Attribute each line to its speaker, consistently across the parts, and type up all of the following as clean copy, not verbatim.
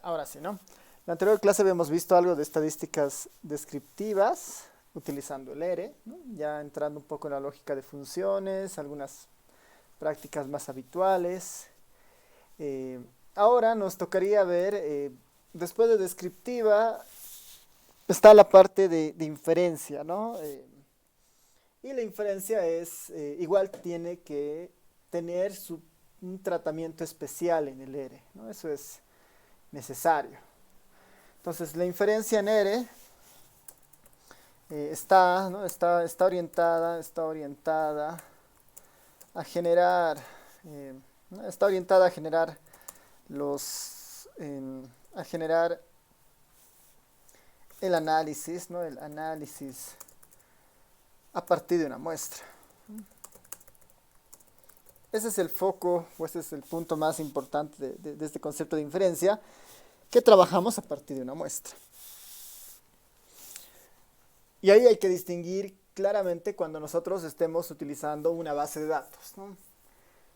Speaker 1: Ahora sí, ¿no? En la anterior clase habíamos visto algo de estadísticas descriptivas utilizando el R, ¿no? Ya entrando un poco en la lógica de funciones, algunas prácticas más habituales. Eh, Ahora nos tocaría ver, después de descriptiva, está la parte de inferencia, ¿no? Y la inferencia es, igual tiene que tener un tratamiento especial en el R, ¿no? Eso es necesario. Entonces, la inferencia en R está, ¿no? Está orientada a generar, eh, ¿no? Está orientada a generar a generar el análisis, ¿no? El análisis a partir de una muestra. Ese es el foco, o ese es el punto más importante de este concepto de inferencia, que trabajamos a partir de una muestra. Y ahí hay que distinguir claramente cuando nosotros estemos utilizando una base de datos, ¿no?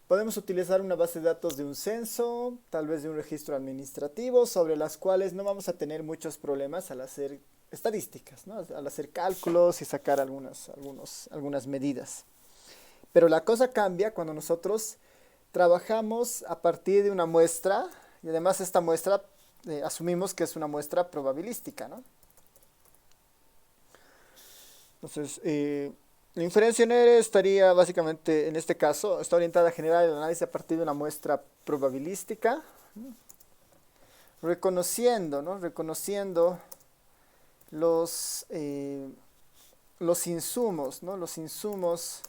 Speaker 1: Podemos utilizar una base de datos de un censo, tal vez de un registro administrativo, sobre las cuales no vamos a tener muchos problemas al hacer estadísticas, ¿no? Al hacer cálculos y sacar algunas medidas. Pero la cosa cambia cuando nosotros trabajamos a partir de una muestra, y además esta muestra asumimos que es una muestra probabilística, ¿no? Entonces, la inferencia en R estaría básicamente, en este caso, está orientada a generar el análisis a partir de una muestra probabilística, ¿no? Reconociendo, ¿no? Reconociendo los insumos, ¿no? Los insumos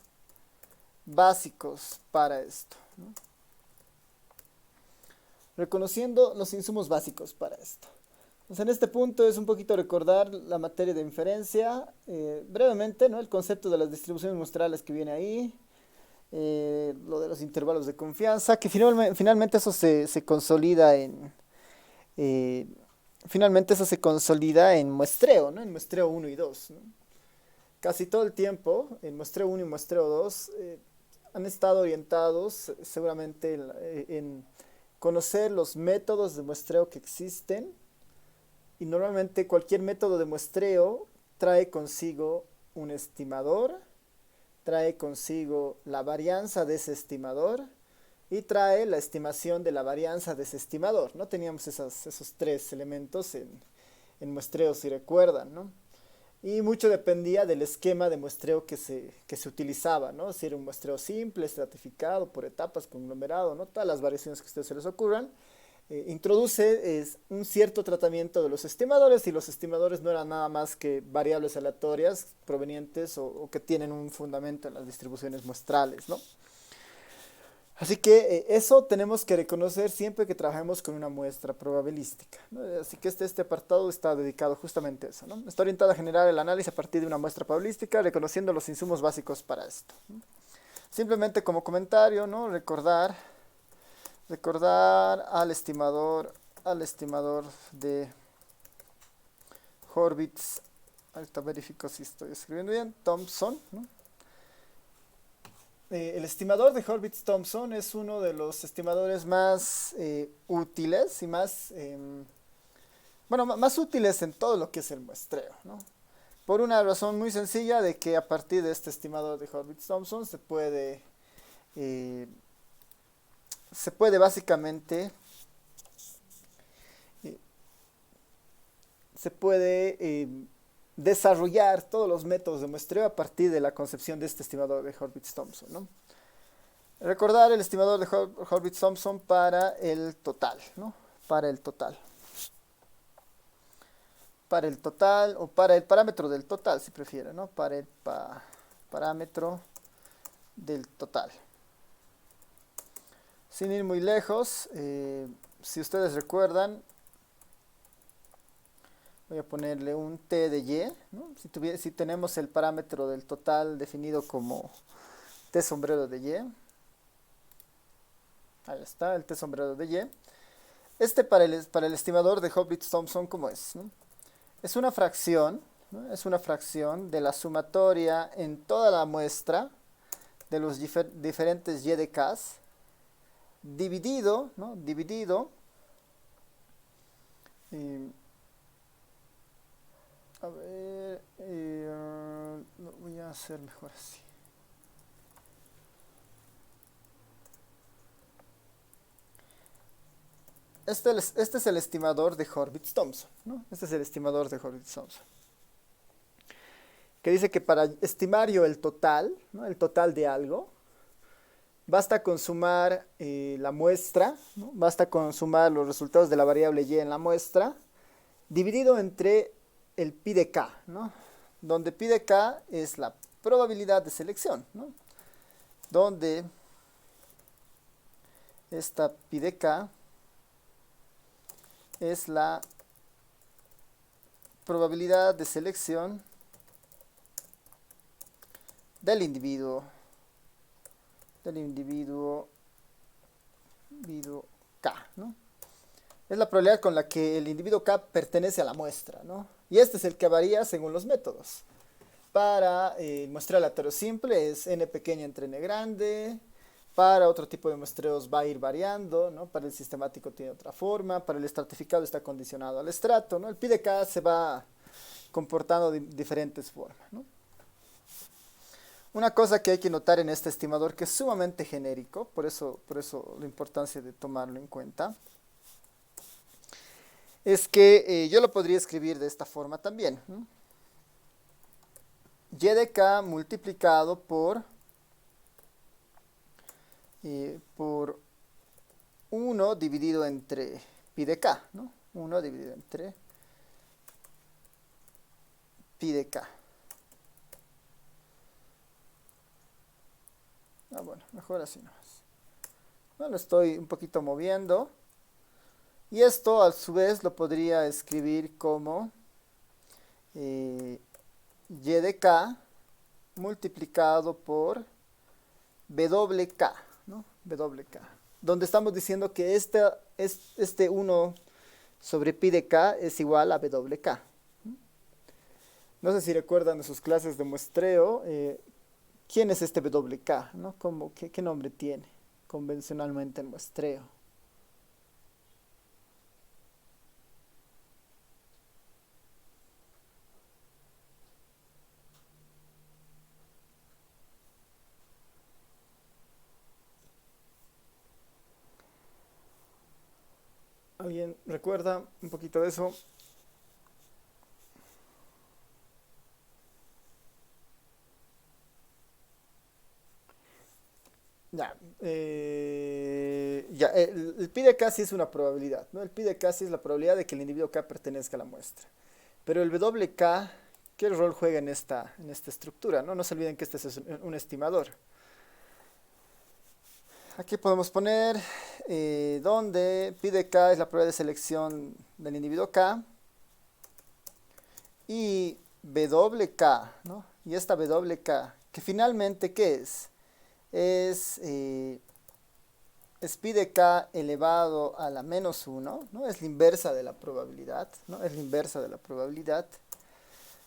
Speaker 1: básicos para esto, ¿no? Reconociendo los insumos básicos para esto. Entonces, en este punto es un poquito recordar la materia de inferencia, brevemente, ¿no? El concepto de las distribuciones muestrales que viene ahí, lo de los intervalos de confianza, que finalmente eso se consolida eh, finalmente eso se consolida en muestreo, ¿no? En muestreo 1 y 2, ¿no? Casi todo el tiempo, en muestreo 1 y muestreo 2, han estado orientados seguramente en conocer los métodos de muestreo que existen, y normalmente cualquier método de muestreo trae consigo un estimador, trae consigo la varianza de ese estimador y trae la estimación de la varianza de ese estimador, ¿no? Teníamos esos tres elementos en muestreo, si recuerdan, ¿no? Y mucho dependía del esquema de muestreo que se utilizaba, ¿no? Si era un muestreo simple, estratificado, por etapas, conglomerado, ¿no? Todas las variaciones que a ustedes se les ocurran. Introduce un cierto tratamiento de los estimadores, y los estimadores no eran nada más que variables aleatorias provenientes o que tienen un fundamento en las distribuciones muestrales, ¿no? Así que eso tenemos que reconocer siempre que trabajemos con una muestra probabilística, ¿no? Así que este apartado está dedicado justamente a eso, ¿no? Está orientado a generar el análisis a partir de una muestra probabilística, reconociendo los insumos básicos para esto, ¿no? Simplemente como comentario, ¿no? Recordar al estimador de Horvitz. Ahorita verifico si estoy escribiendo bien. Thompson, ¿no? El estimador de Horvitz-Thompson es uno de los estimadores más útiles y más útiles en todo lo que es el muestreo, ¿no? Por una razón muy sencilla, de que a partir de este estimador de Horvitz-Thompson se puede básicamente desarrollar todos los métodos de muestreo a partir de la concepción de este estimador de Horvitz-Thompson, ¿no? Recordar el estimador de Horvitz-Thompson para el total, ¿no? Para el total. Para el total, o para el parámetro del total, si prefieren, ¿no? Para el parámetro del total. Sin ir muy lejos, si ustedes recuerdan, voy a ponerle un T de Y, ¿no? Si tenemos el parámetro del total definido como T sombrero de Y, ahí está, el T sombrero de Y. Para el estimador de Horvitz-Thompson, ¿cómo es, no? Es una fracción, ¿no? Es una fracción de la sumatoria en toda la muestra de los diferentes Y de K dividido, ¿no? Dividido Eh, a ver, lo voy a hacer mejor así. Este es el estimador de Horvitz-Thompson, ¿no? Este es el estimador de Horvitz-Thompson, que dice que para estimar yo el total, ¿no? El total de algo, basta con sumar la muestra, ¿no? Basta con sumar los resultados de la variable y en la muestra, dividido entre el pi de k, ¿no? Donde pi de k es la probabilidad de selección, ¿no? Donde esta pi de k es la probabilidad de selección del individuo K, ¿no? Es la probabilidad con la que el individuo K pertenece a la muestra, ¿no? Y este es el que varía según los métodos. Para muestreo aleatorio simple es n pequeña entre n grande. Para otro tipo de muestreos va a ir variando, ¿no? Para el sistemático tiene otra forma. Para el estratificado está condicionado al estrato, ¿no? El pi de k se va comportando de diferentes formas, ¿no? Una cosa que hay que notar en este estimador, que es sumamente genérico, por eso la importancia de tomarlo en cuenta, es que yo lo podría escribir de esta forma también, ¿no? Y de k multiplicado por 1 dividido entre pi de k, ¿no? 1 dividido entre pi de k. Bueno, mejor así nomás. Lo estoy un poquito moviendo. Y esto a su vez lo podría escribir como y de k multiplicado por wk, ¿no? Wk. Donde estamos diciendo que este 1 sobre pi de k es igual a wk. No sé si recuerdan de sus clases de muestreo. ¿Quién es este wk? ¿No? ¿Qué nombre tiene convencionalmente en muestreo? ¿Alguien recuerda un poquito de eso? Ya, el pi de k sí es una probabilidad, ¿no? El pi de k sí es la probabilidad de que el individuo k pertenezca a la muestra. Pero el wk, ¿qué rol juega en esta estructura? No se olviden que este es un estimador. Aquí podemos poner donde pi de k es la probabilidad de selección del individuo k y wk, ¿no? Y esta wk, que finalmente, ¿qué es? Es pi de k elevado a la menos 1, ¿no? Es la inversa de la probabilidad, ¿no? Es la inversa de la probabilidad.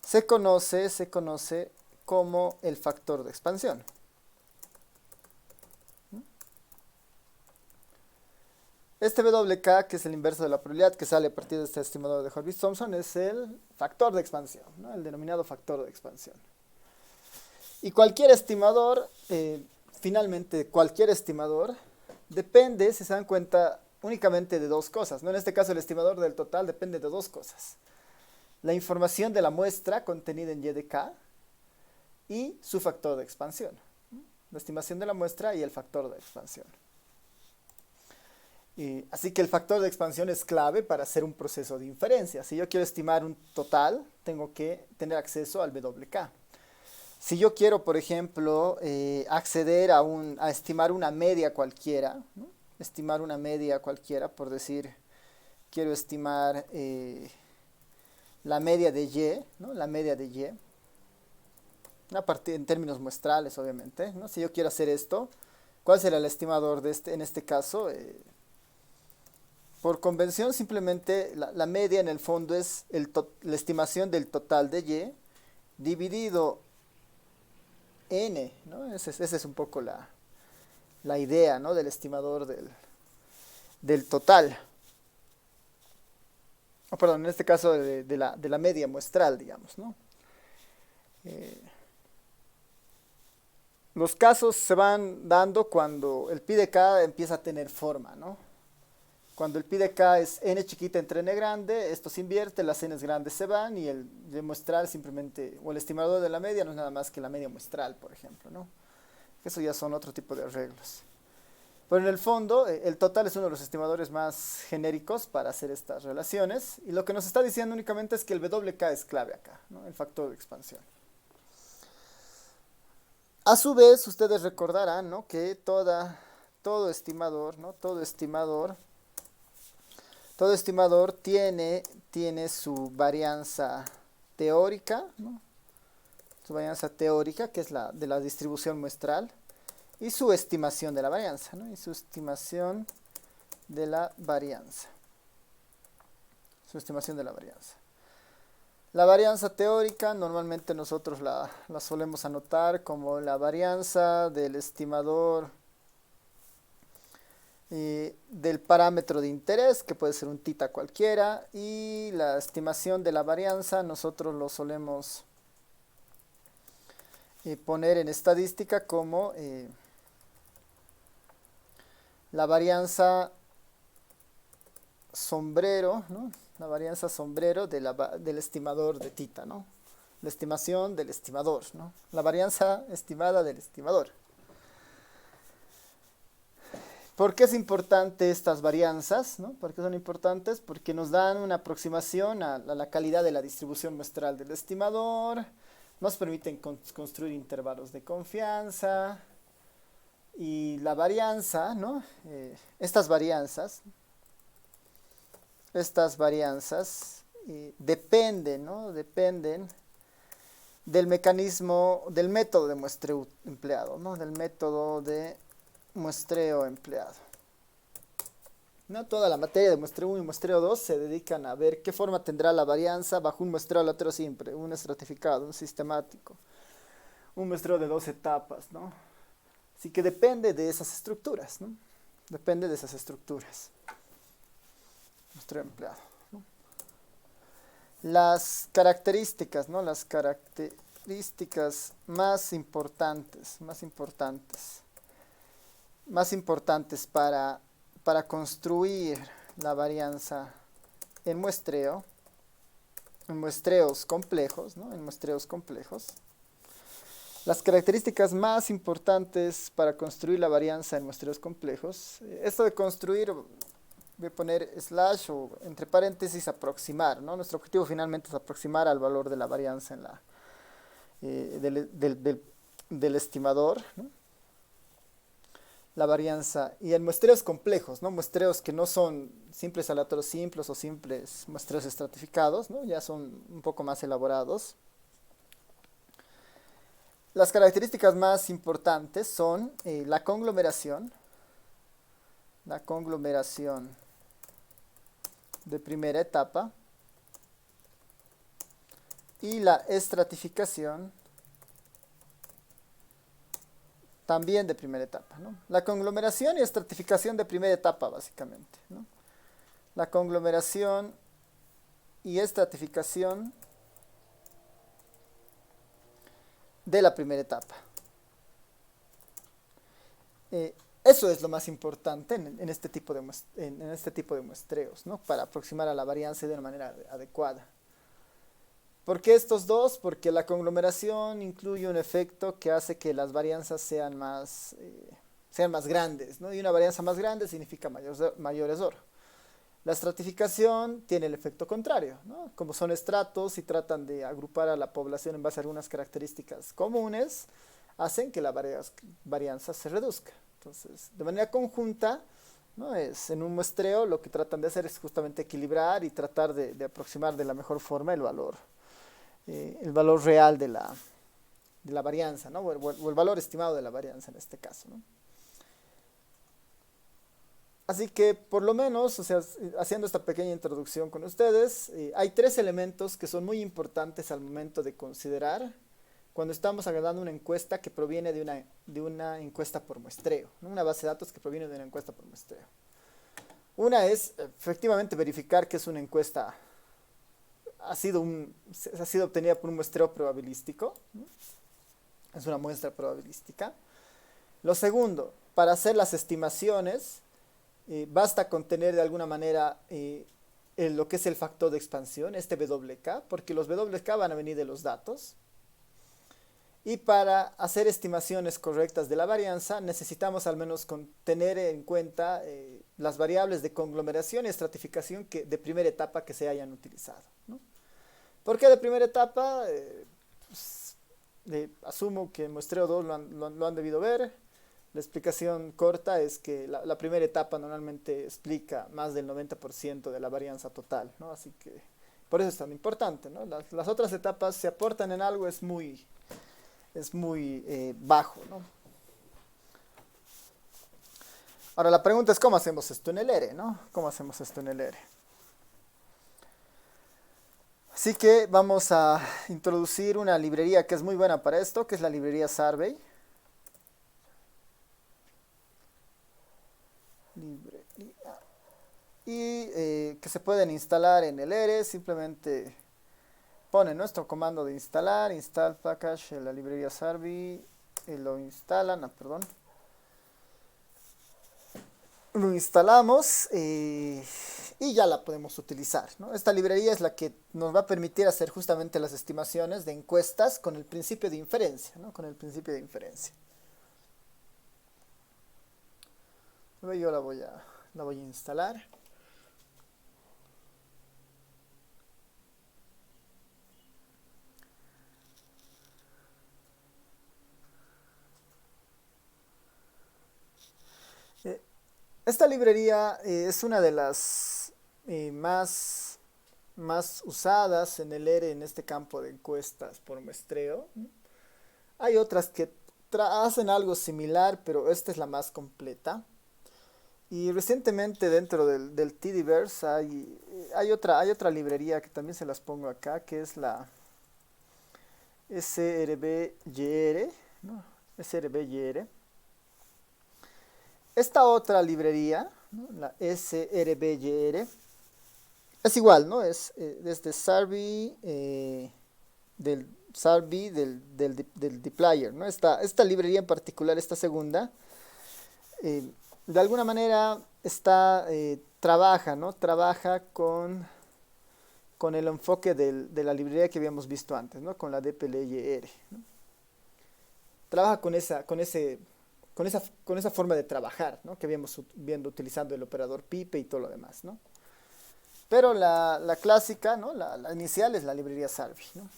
Speaker 1: Se conoce como el factor de expansión. Este WK, que es el inverso de la probabilidad, que sale a partir de este estimador de Horvitz-Thompson, es el factor de expansión, ¿no? El denominado factor de expansión. Y cualquier estimador, finalmente cualquier estimador, depende, si se dan cuenta, únicamente de dos cosas, ¿no? En este caso el estimador del total depende de dos cosas. La información de la muestra contenida en Y de K y su factor de expansión. La estimación de la muestra y el factor de expansión. Así que el factor de expansión es clave para hacer un proceso de inferencia. Si yo quiero estimar un total, tengo que tener acceso al WK. Si yo quiero, por ejemplo, acceder a estimar una media cualquiera, ¿no? Estimar una media cualquiera, por decir, quiero estimar la media de Y, ¿no? La media de Y, en términos muestrales, obviamente, ¿no? Si yo quiero hacer esto, ¿cuál será el estimador en este caso? Por convención, simplemente la media en el fondo es la estimación del total de Y dividido n, ¿no? Esa es un poco la idea, ¿no? Del estimador del total. perdón, en este caso de la media muestral, digamos, ¿no? Eh, los casos se van dando cuando el pi de k empieza a tener forma, ¿no? Cuando el pi de k es n chiquita entre n grande, esto se invierte, las n grandes se van y el de muestral simplemente, o el estimador de la media no es nada más que la media muestral, por ejemplo, ¿no? Eso ya son otro tipo de arreglos. Pero en el fondo, el total es uno de los estimadores más genéricos para hacer estas relaciones. Y lo que nos está diciendo únicamente es que el WK es clave acá, ¿no? El factor de expansión. A su vez, ustedes recordarán, ¿no? Que todo estimador, ¿no? Todo estimador tiene su varianza teórica, ¿no? Su varianza teórica, que es la de la distribución muestral, y su estimación de la varianza, ¿no? Y su estimación de la varianza. Su estimación de la varianza. La varianza teórica normalmente nosotros la solemos anotar como la varianza del estimador del parámetro de interés, que puede ser un tita cualquiera, y la estimación de la varianza nosotros lo solemos poner en estadística como la varianza sombrero, ¿no? La varianza sombrero del estimador de tita, ¿no? La estimación del estimador, ¿no? La varianza estimada del estimador. ¿Por qué es importante estas varianzas, ¿no? ¿Por qué son importantes? Porque nos dan una aproximación a la calidad de la distribución muestral del estimador, nos permiten construir intervalos de confianza, y la varianza, ¿no? Estas varianzas dependen, ¿no? Dependen del mecanismo, del método de muestreo empleado, ¿no? Del método de muestreo empleado. ¿No? Toda la materia de muestreo 1 y muestreo 2 se dedican a ver qué forma tendrá la varianza bajo un muestreo aleatorio simple, un estratificado, un sistemático, un muestreo de 2 etapas, ¿no? Así que depende de esas estructuras, ¿no? Depende de esas estructuras. Muestreo empleado, ¿no? Las características, ¿no? Las características más importantes para construir la varianza en muestreo, en muestreos complejos, ¿no? En muestreos complejos. Las características más importantes para construir la varianza en muestreos complejos. Esto de construir, voy a poner slash o entre paréntesis aproximar, ¿no? Nuestro objetivo finalmente es aproximar al valor de la varianza en la, del estimador, ¿no? La varianza, y en muestreos complejos, ¿no? Muestreos que no son simples aleatorios simples o simples muestreos estratificados, ¿no? Ya son un poco más elaborados. Las características más importantes son la conglomeración de primera etapa y la estratificación también de primera etapa, ¿no? La conglomeración y estratificación de primera etapa, básicamente, ¿no? La conglomeración y estratificación de la primera etapa. Eso es lo más importante en este tipo de muestreos, ¿no? Para aproximar a la varianza de una manera adecuada. ¿Por qué estos dos? Porque la conglomeración incluye un efecto que hace que las varianzas sean más grandes, ¿no? Y una varianza más grande significa mayor error. La estratificación tiene el efecto contrario, ¿no? Como son estratos y tratan de agrupar a la población en base a algunas características comunes, hacen que la varianza se reduzca. Entonces, de manera conjunta, ¿no? En un muestreo lo que tratan de hacer es justamente equilibrar y tratar de aproximar de la mejor forma el valor real de la varianza, ¿no? O el valor estimado de la varianza en este caso, ¿no? Así que por lo menos, o sea, haciendo esta pequeña introducción con ustedes, hay tres elementos que son muy importantes al momento de considerar cuando estamos agregando una encuesta que proviene de una encuesta por muestreo, ¿no? Una base de datos que proviene de una encuesta por muestreo. Una es efectivamente verificar que es una encuesta ha sido obtenida por un muestreo probabilístico, ¿no? Es una muestra probabilística. Lo segundo, para hacer las estimaciones, basta con tener de alguna manera lo que es el factor de expansión, este WK, porque los WK van a venir de los datos. Y para hacer estimaciones correctas de la varianza, necesitamos al menos tener en cuenta las variables de conglomeración y estratificación de primera etapa que se hayan utilizado, ¿no? ¿Por qué de primera etapa? Pues, asumo que en muestreo 2 lo han debido ver. La explicación corta es que la primera etapa normalmente explica más del 90% de la varianza total, ¿no? Así que por eso es tan importante, ¿no? Las otras etapas, si aportan en algo, es muy bajo, ¿no? Ahora la pregunta es ¿cómo hacemos esto en el R, ¿no? ¿Cómo hacemos esto en el R? Así que vamos a introducir una librería que es muy buena para esto, que es la librería Survey. Y que se pueden instalar en el R, simplemente ponen nuestro comando de instalar, install package, la librería Survey, y lo instalan, lo instalamos y ya la podemos utilizar, ¿no? Esta librería es la que nos va a permitir hacer justamente las estimaciones de encuestas con el principio de inferencia, ¿no? Con el principio de inferencia. Yo la voy a instalar. Esta librería es una de las más usadas en el R en este campo de encuestas por muestreo. Hay otras que hacen algo similar, pero esta es la más completa. Y recientemente dentro del Tidyverse hay otra librería que también se las pongo acá, que es la SRBYR, ¿no? SRBYR. Esta otra librería, ¿no? La SRBYR, es igual, ¿no? Es desde Survey, del dplyr, ¿no? Esta librería en particular, esta segunda, de alguna manera trabaja, ¿no? Trabaja con el enfoque de la librería que habíamos visto antes, ¿no? Con la dplyr, ¿no? Trabaja con esa forma de trabajar, ¿no? Que habíamos viendo utilizando el operador pipe y todo lo demás, ¿no? Pero la clásica, ¿no? La inicial es la librería Survey, ¿no?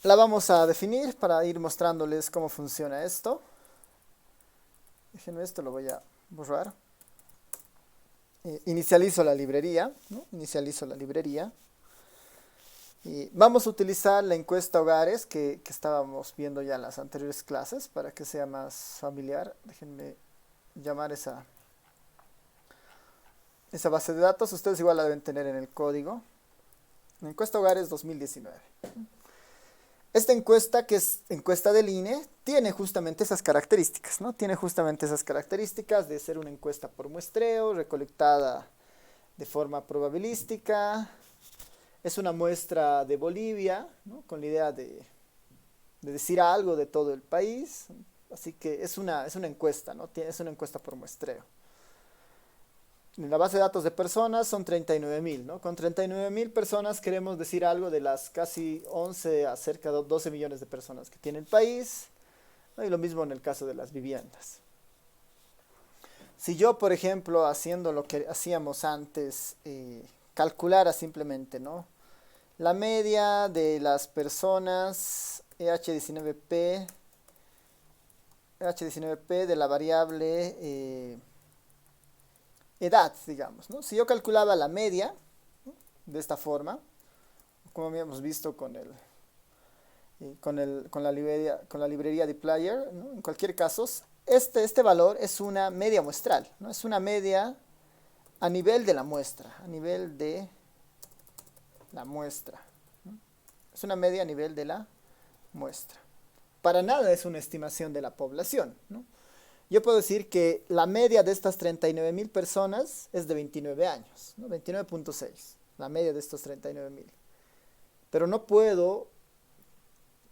Speaker 1: La vamos a definir para ir mostrándoles cómo funciona esto. Déjenme esto, lo voy a borrar. Inicializo la librería, ¿no? Inicializo la librería. Y vamos a utilizar la encuesta hogares que estábamos viendo ya en las anteriores clases para que sea más familiar. Déjenme llamar esa base de datos. Ustedes igual la deben tener en el código. La encuesta hogares 2019. Esta encuesta, que es encuesta del INE, tiene justamente esas características, ¿no? Tiene justamente esas características de ser una encuesta por muestreo, recolectada de forma probabilística. Es una muestra de Bolivia, ¿no? Con la idea de decir algo de todo el país. Así que es una encuesta, ¿no? Es una encuesta por muestreo. En la base de datos de personas son 39.000, ¿no? Con 39.000 personas queremos decir algo de las casi 11 a cerca de 12 millones de personas que tiene el país, ¿no? Y lo mismo en el caso de las viviendas. Si yo, por ejemplo, haciendo lo que hacíamos antes, calculara simplemente, ¿no? La media de las personas EH19P de la variable edad, digamos, ¿no? Si yo calculaba la media, ¿no? De esta forma, como habíamos visto con la librería dplyr, ¿no? En cualquier caso, este valor es una media muestral, ¿no? Es una media a nivel de la muestra, ¿no? Es una media a nivel de la muestra. Para nada es una estimación de la población, ¿no? Yo puedo decir que la media de estas 39.000 personas es de 29 años, ¿no? 29.6. la media de estos 39.000. Pero no puedo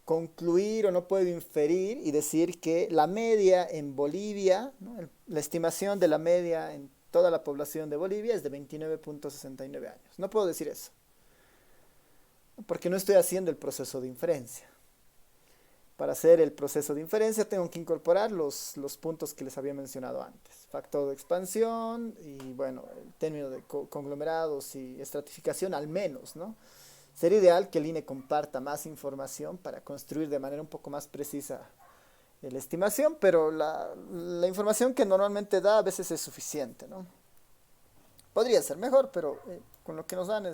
Speaker 1: concluir o no puedo inferir y decir que la media en Bolivia, ¿no? La estimación de la media en toda la población de Bolivia es de 29.69 años. No puedo decir eso, porque no estoy haciendo el proceso de inferencia. Para hacer el proceso de inferencia tengo que incorporar los puntos que les había mencionado antes. Factor de expansión y, bueno, el término de conglomerados y estratificación al menos, ¿no? Sería ideal que el INE comparta más información para construir de manera un poco más precisa la estimación, pero la información que normalmente da a veces es suficiente, ¿no? Podría ser mejor, pero con lo que nos dan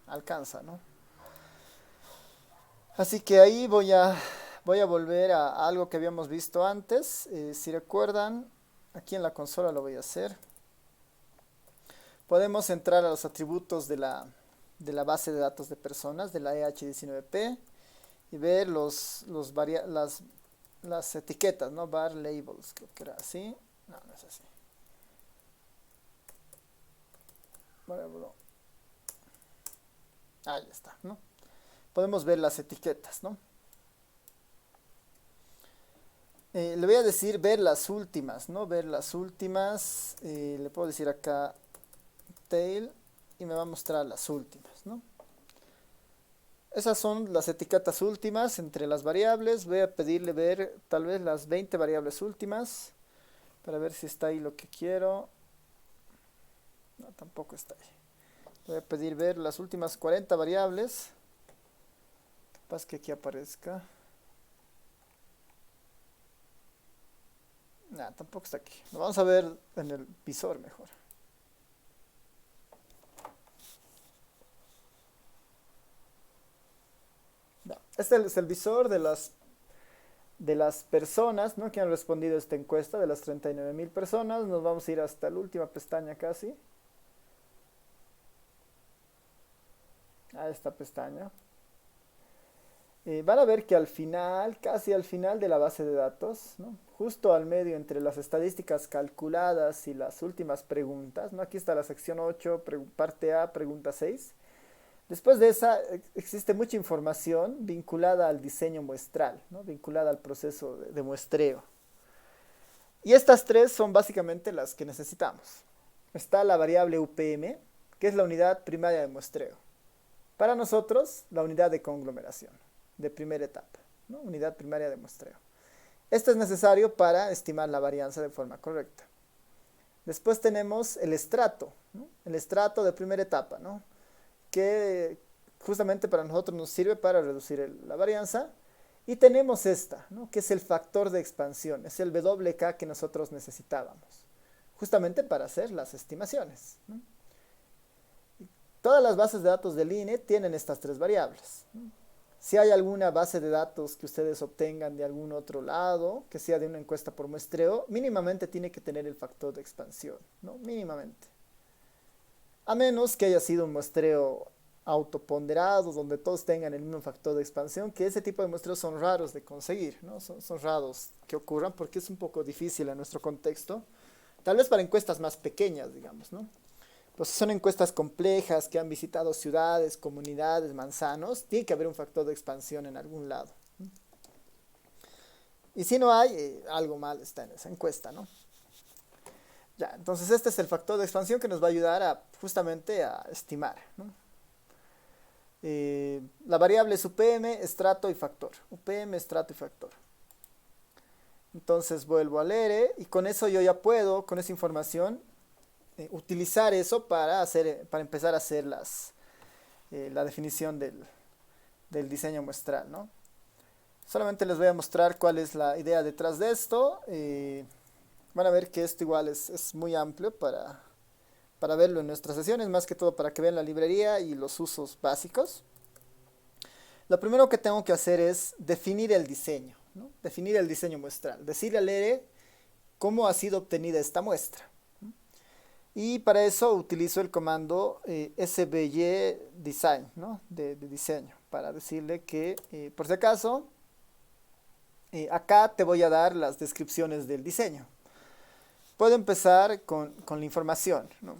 Speaker 1: alcanza, ¿no? Así que ahí voy a volver a algo que habíamos visto antes. Si recuerdan, aquí en la consola lo voy a hacer. Podemos entrar a los atributos de la base de datos de personas, de la EH19P, y ver las etiquetas, ¿no? Bar labels, creo que era así. No, no es así. Ahí está, ¿no? Podemos ver las etiquetas, ¿no? Le voy a decir ver las últimas, ¿no? Ver las últimas. Le puedo decir acá tail y me va a mostrar las últimas, ¿no? Esas son las etiquetas últimas entre las variables. Voy a pedirle ver tal vez las 20 variables últimas para ver si está ahí lo que quiero. No, tampoco está ahí. Voy a pedir ver las últimas 40 variables. Capaz que aquí aparezca. No, tampoco está aquí. Lo vamos a ver en el visor mejor. No, este es el visor de las personas, ¿no?, que han respondido a esta encuesta, de las 39.000 personas. Nos vamos a ir hasta la última pestaña casi. A esta pestaña. Van a ver que al final, casi al final de la base de datos, ¿no?, justo al medio entre las estadísticas calculadas y las últimas preguntas, ¿no?, aquí está la sección 8, parte A, pregunta 6. Después de esa existe mucha información vinculada al diseño muestral, ¿no?, vinculada al proceso de muestreo. Y estas tres son básicamente las que necesitamos. Está la variable UPM, que es la unidad primaria de muestreo. Para nosotros, la unidad de conglomeración, de primera etapa, ¿no?, unidad primaria de muestreo. Esto es necesario para estimar la varianza de forma correcta. Después tenemos el estrato, ¿no?, el estrato de primera etapa, ¿no?, que justamente para nosotros nos sirve para reducir la varianza. Y tenemos esta, ¿no?, que es el factor de expansión, es el WK que nosotros necesitábamos, justamente para hacer las estimaciones, ¿no? Todas las bases de datos del INE tienen estas tres variables, ¿no? Si hay alguna base de datos que ustedes obtengan de algún otro lado, que sea de una encuesta por muestreo, mínimamente tiene que tener el factor de expansión, ¿no?, mínimamente. A menos que haya sido un muestreo autoponderado, donde todos tengan el mismo factor de expansión, que ese tipo de muestreos son raros de conseguir, ¿no? Son raros que ocurran porque es un poco difícil en nuestro contexto. Tal vez para encuestas más pequeñas, digamos, ¿no? Pues si son encuestas complejas que han visitado ciudades, comunidades, manzanos, tiene que haber un factor de expansión en algún lado. Y si no hay, algo mal está en esa encuesta, ¿no? Ya, entonces este es el factor de expansión que nos va a ayudar justamente a estimar, ¿no? La variable es UPM, estrato y factor. UPM, estrato y factor. Entonces vuelvo al ERE y con eso yo ya puedo, con esa información, utilizar eso para empezar a hacer la definición del diseño muestral, ¿no? Solamente les voy a mostrar cuál es la idea detrás de esto. Van a ver que esto igual es muy amplio para verlo en nuestras sesiones, más que todo para que vean la librería y los usos básicos. Lo primero que tengo que hacer es definir el diseño, ¿no? Definir el diseño muestral, decirle al ERE cómo ha sido obtenida esta muestra. Y para eso utilizo el comando sby design, ¿no?, de diseño, para decirle que, por si acaso, acá te voy a dar las descripciones del diseño. Puedo empezar con la información, ¿no?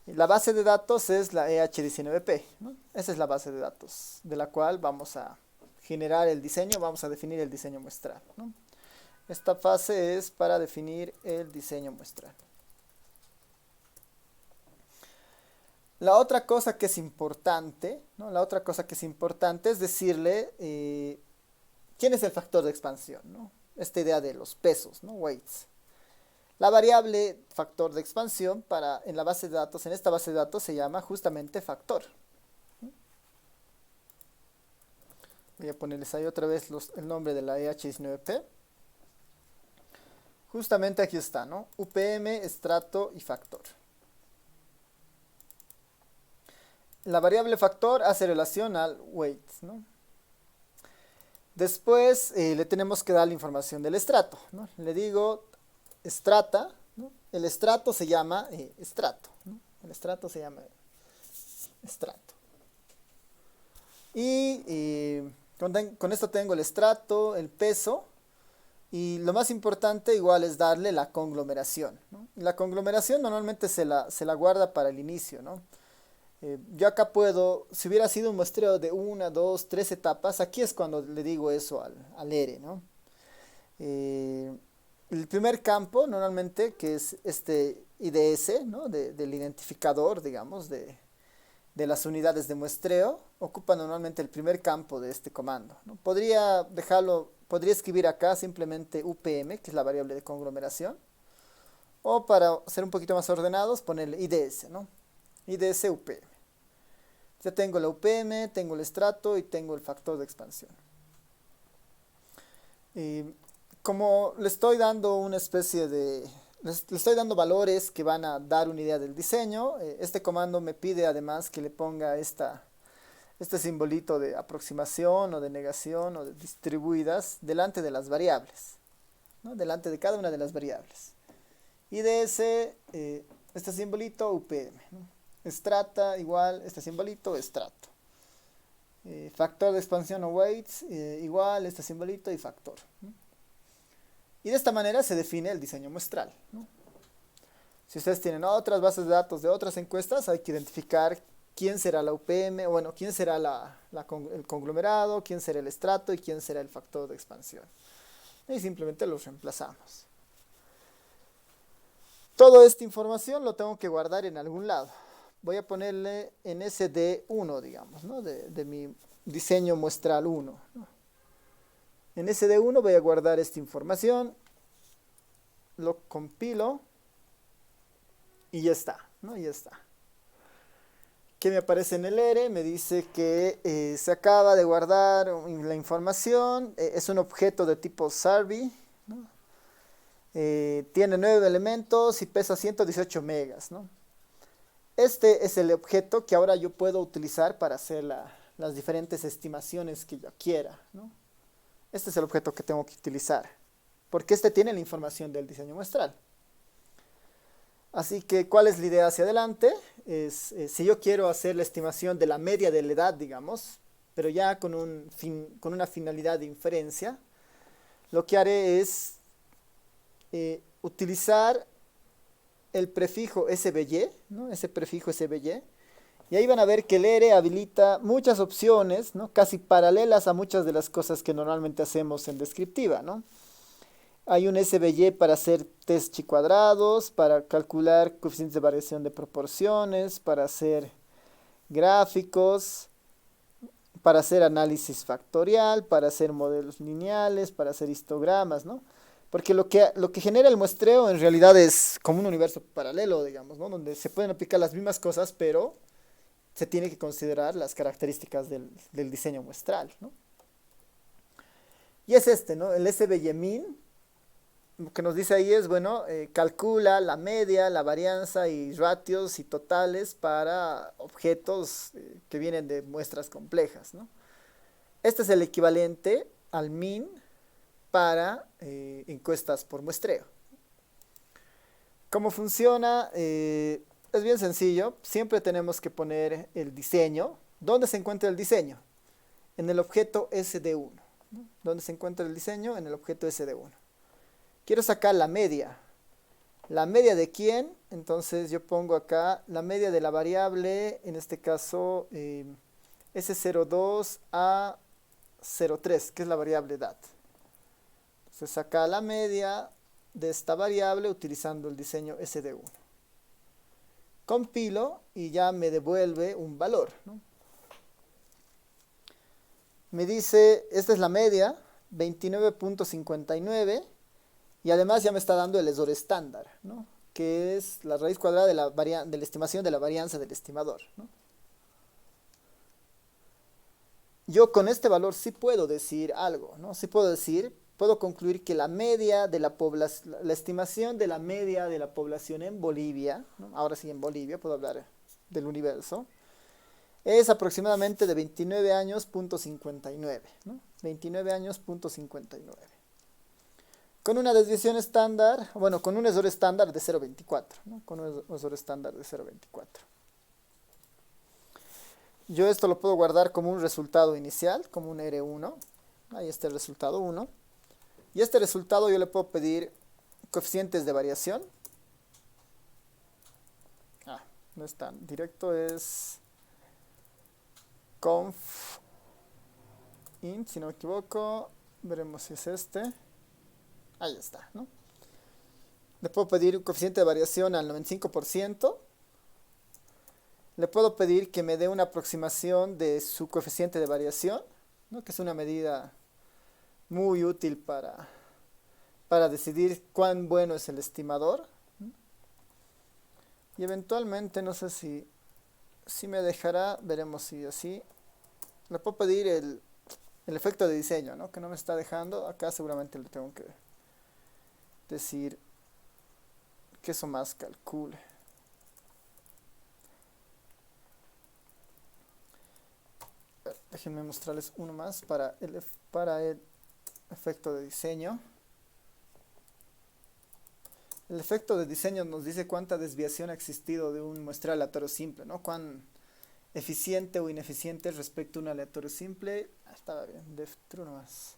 Speaker 1: La base de datos es la EH19P, ¿no? Esa es la base de datos de la cual vamos a generar el diseño, vamos a definir el diseño muestral, ¿no? Esta fase es para definir el diseño muestral. La otra cosa que es importante, ¿no? La otra cosa que es importante es decirle quién es el factor de expansión, ¿no? Esta idea de los pesos, ¿no? Weights. La variable factor de expansión en la base de datos, en esta base de datos se llama justamente factor. Voy a ponerles ahí otra vez el nombre de la EH19P. Justamente aquí está, ¿no? UPM, estrato y factor. La variable factor hace relación al weight, ¿no? Después le tenemos que dar la información del estrato, ¿no? Le digo estrata, ¿no? El estrato se llama estrato, ¿no? El estrato se llama estrato. Y con esto tengo el estrato, el peso, y lo más importante igual es darle la conglomeración, ¿no? La conglomeración normalmente se la guarda para el inicio, ¿no? Yo acá puedo, si hubiera sido un muestreo de 1, 2, 3 etapas, aquí es cuando le digo eso al ERE, ¿no? El primer campo, normalmente, que es este IDS, ¿no? Del identificador, digamos, de las unidades de muestreo, ocupa normalmente el primer campo de este comando, ¿no? Podría escribir acá simplemente UPM, que es la variable de conglomeración, o para ser un poquito más ordenados, ponerle IDS, ¿no? IDS UPM. Ya tengo la UPM, tengo el estrato y tengo el factor de expansión. Como le estoy dando una especie de... Le estoy dando valores que van a dar una idea del diseño. Este comando me pide además que le ponga este simbolito de aproximación o de negación o de distribuidas delante de las variables, ¿no? Delante de cada una de las variables. IDS, este simbolito UPM, ¿no? Estrata igual, este simbolito estrato. Factor de expansión o weights igual, este simbolito y factor, ¿no? Y de esta manera se define el diseño muestral, ¿no? Si ustedes tienen otras bases de datos de otras encuestas, hay que identificar quién será la UPM, bueno, quién será el conglomerado, quién será el estrato y quién será el factor de expansión. Y simplemente los reemplazamos. Toda esta información lo tengo que guardar en algún lado. Voy a ponerle en SD1, digamos, ¿no? De mi diseño muestral 1, ¿no? En SD1 voy a guardar esta información, lo compilo y ya está, ¿no? Ya está. ¿Qué me aparece en el ERE? Me dice que se acaba de guardar la información, es un objeto de tipo Sarby, ¿no? Tiene 9 elementos y pesa 118 megas, ¿no? Este es el objeto que ahora yo puedo utilizar para hacer las diferentes estimaciones que yo quiera, ¿no? Este es el objeto que tengo que utilizar, porque este tiene la información del diseño muestral. Así que, ¿cuál es la idea hacia adelante? Si yo quiero hacer la estimación de la media de la edad, digamos, pero ya con una finalidad de inferencia, lo que haré es utilizar el prefijo SVY, ¿no? Ese prefijo SVY, y ahí van a ver que el ERE habilita muchas opciones, ¿no? Casi paralelas a muchas de las cosas que normalmente hacemos en descriptiva, ¿no? Hay un SVY para hacer test chi cuadrados, para calcular coeficientes de variación de proporciones, para hacer gráficos, para hacer análisis factorial, para hacer modelos lineales, para hacer histogramas, ¿no? Porque lo que genera el muestreo en realidad es como un universo paralelo, digamos, ¿no? Donde se pueden aplicar las mismas cosas, pero se tiene que considerar las características del diseño muestral, ¿no? Y es ¿no? El SVY-min, lo que nos dice ahí es, bueno, calcula la media, la varianza y ratios y totales para objetos que vienen de muestras complejas, ¿no? Este es el equivalente al min para encuestas por muestreo. ¿Cómo funciona? Es bien sencillo. Siempre tenemos que poner el diseño. ¿Dónde se encuentra el diseño? En el objeto SD1, ¿no? ¿Dónde se encuentra el diseño? En el objeto SD1. Quiero sacar la media. ¿La media de quién? Entonces yo pongo acá la media de la variable, en este caso S02 a 03, que es la variable edad. Se saca la media de esta variable utilizando el diseño SD1. Compilo y ya me devuelve un valor, ¿no? Me dice, esta es la media, 29.59, y además ya me está dando el error estándar, ¿no? Que es la raíz cuadrada de la estimación de la varianza del estimador, ¿no? Yo con este valor sí puedo decir algo, ¿no? Sí puedo decir, puedo concluir que la media de la población, la estimación de la media de la población en Bolivia, ¿no? Ahora sí en Bolivia, puedo hablar del universo, es aproximadamente de 29 años, punto 59, ¿no? 29 años, punto 59. Con una desviación estándar, bueno, con un error estándar de 0.24, ¿no? Con un error estándar de 0.24. Yo esto lo puedo guardar como un resultado inicial, como un R1. Ahí está el resultado 1. Y este resultado yo le puedo pedir coeficientes de variación. No es tan directo, es conf int, si no me equivoco. Veremos si es este. Ahí está, ¿no? Le puedo pedir un coeficiente de variación al 95%. Le puedo pedir que me dé una aproximación de su coeficiente de variación, ¿no? Que es una medida muy útil para decidir cuán bueno es el estimador. Y eventualmente, no sé si me dejará, veremos si así. Le puedo pedir el efecto de diseño, ¿no? Que no me está dejando. Acá seguramente le tengo que decir que eso más calcule. Déjenme mostrarles uno más para el efecto de diseño. El efecto de diseño nos dice cuánta desviación ha existido de un muestreo aleatorio simple, ¿no? Cuán eficiente o ineficiente respecto a un aleatorio simple. Estaba bien, def true nomás.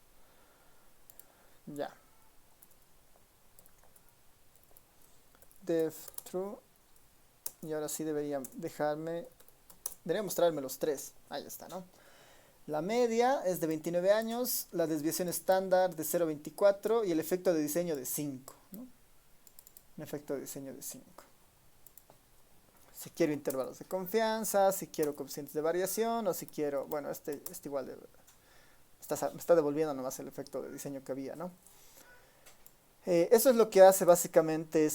Speaker 1: Ya. Def true. Y ahora sí debería mostrarme los tres. Ahí está, ¿no? La media es de 29 años, la desviación estándar de 0.24 y el efecto de diseño de 5, ¿no? Un efecto de diseño de 5. Si quiero intervalos de confianza, si quiero coeficientes de variación o si quiero, bueno, este igual me está devolviendo nomás el efecto de diseño que había, ¿no? Eso es lo que hace básicamente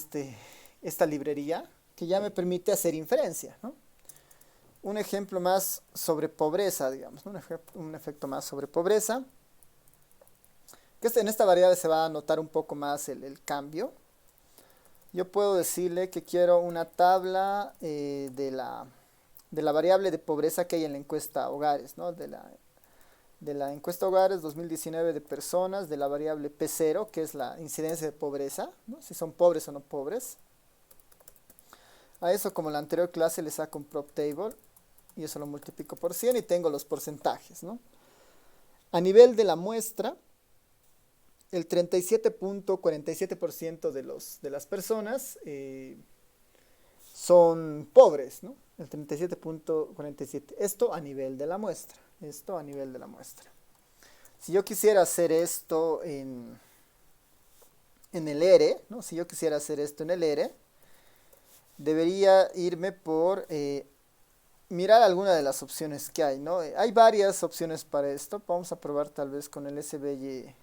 Speaker 1: esta librería, que ya me permite hacer inferencia, ¿no? Un ejemplo más sobre pobreza, digamos, ¿no? Un efecto más sobre pobreza. Que en esta variable se va a notar un poco más el cambio. Yo puedo decirle que quiero una tabla de la variable de pobreza que hay en la encuesta hogares, ¿no? De la encuesta hogares 2019 de personas, de la variable P0, que es la incidencia de pobreza, ¿no? Si son pobres o no pobres. A eso, como en la anterior clase, le saco un prop table y eso lo multiplico por 100 y tengo los porcentajes, ¿no? A nivel de la muestra, el 37.47% de las personas son pobres, ¿no? El 37.47. Esto a nivel de la muestra. Esto a nivel de la muestra. Si yo quisiera hacer esto en el ERE, ¿no? Si yo quisiera hacer esto en el ERE, debería irme por mirar alguna de las opciones que hay, ¿no? Hay varias opciones para esto. Vamos a probar tal vez con el SVY.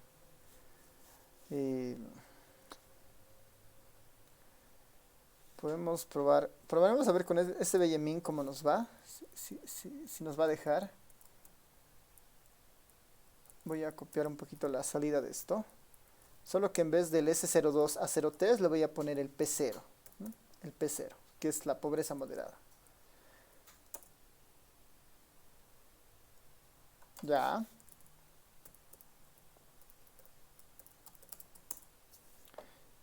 Speaker 1: Probaremos a ver con SVY-min cómo nos va, si nos va a dejar. Voy a copiar un poquito la salida de esto. Solo que en vez del S02 a 03 le voy a poner el P0, ¿no? El P0, que es la pobreza moderada. Ya.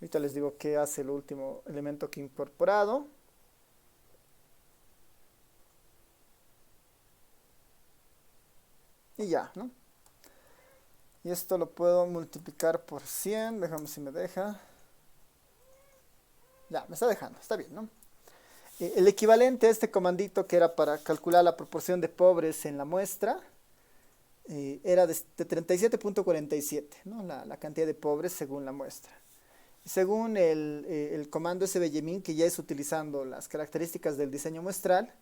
Speaker 1: Ahorita les digo qué hace el último elemento que he incorporado. Y ya, ¿no? Y esto lo puedo multiplicar por 100. Déjame si me deja. Ya, me está dejando, está bien, ¿no? El equivalente a este comandito que era para calcular la proporción de pobres en la muestra, era de 37.47, ¿no? La cantidad de pobres según la muestra. Según el comando SVYemin, que ya es utilizando las características del diseño muestral,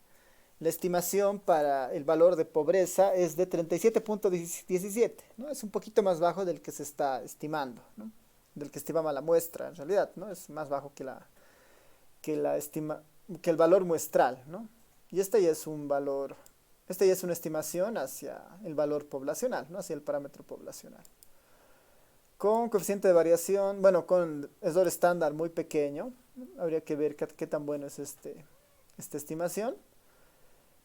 Speaker 1: la estimación para el valor de pobreza es de 37.17, ¿no? Es un poquito más bajo del que se está estimando, ¿no? Del que estimaba la muestra, en realidad, ¿no? Es más bajo que el valor muestral, ¿no? Y este ya es un valor, esta ya es una estimación hacia el valor poblacional, ¿no? Hacia el parámetro poblacional. Con coeficiente de variación, bueno, con error estándar muy pequeño, ¿no? Habría que ver qué tan bueno es esta estimación.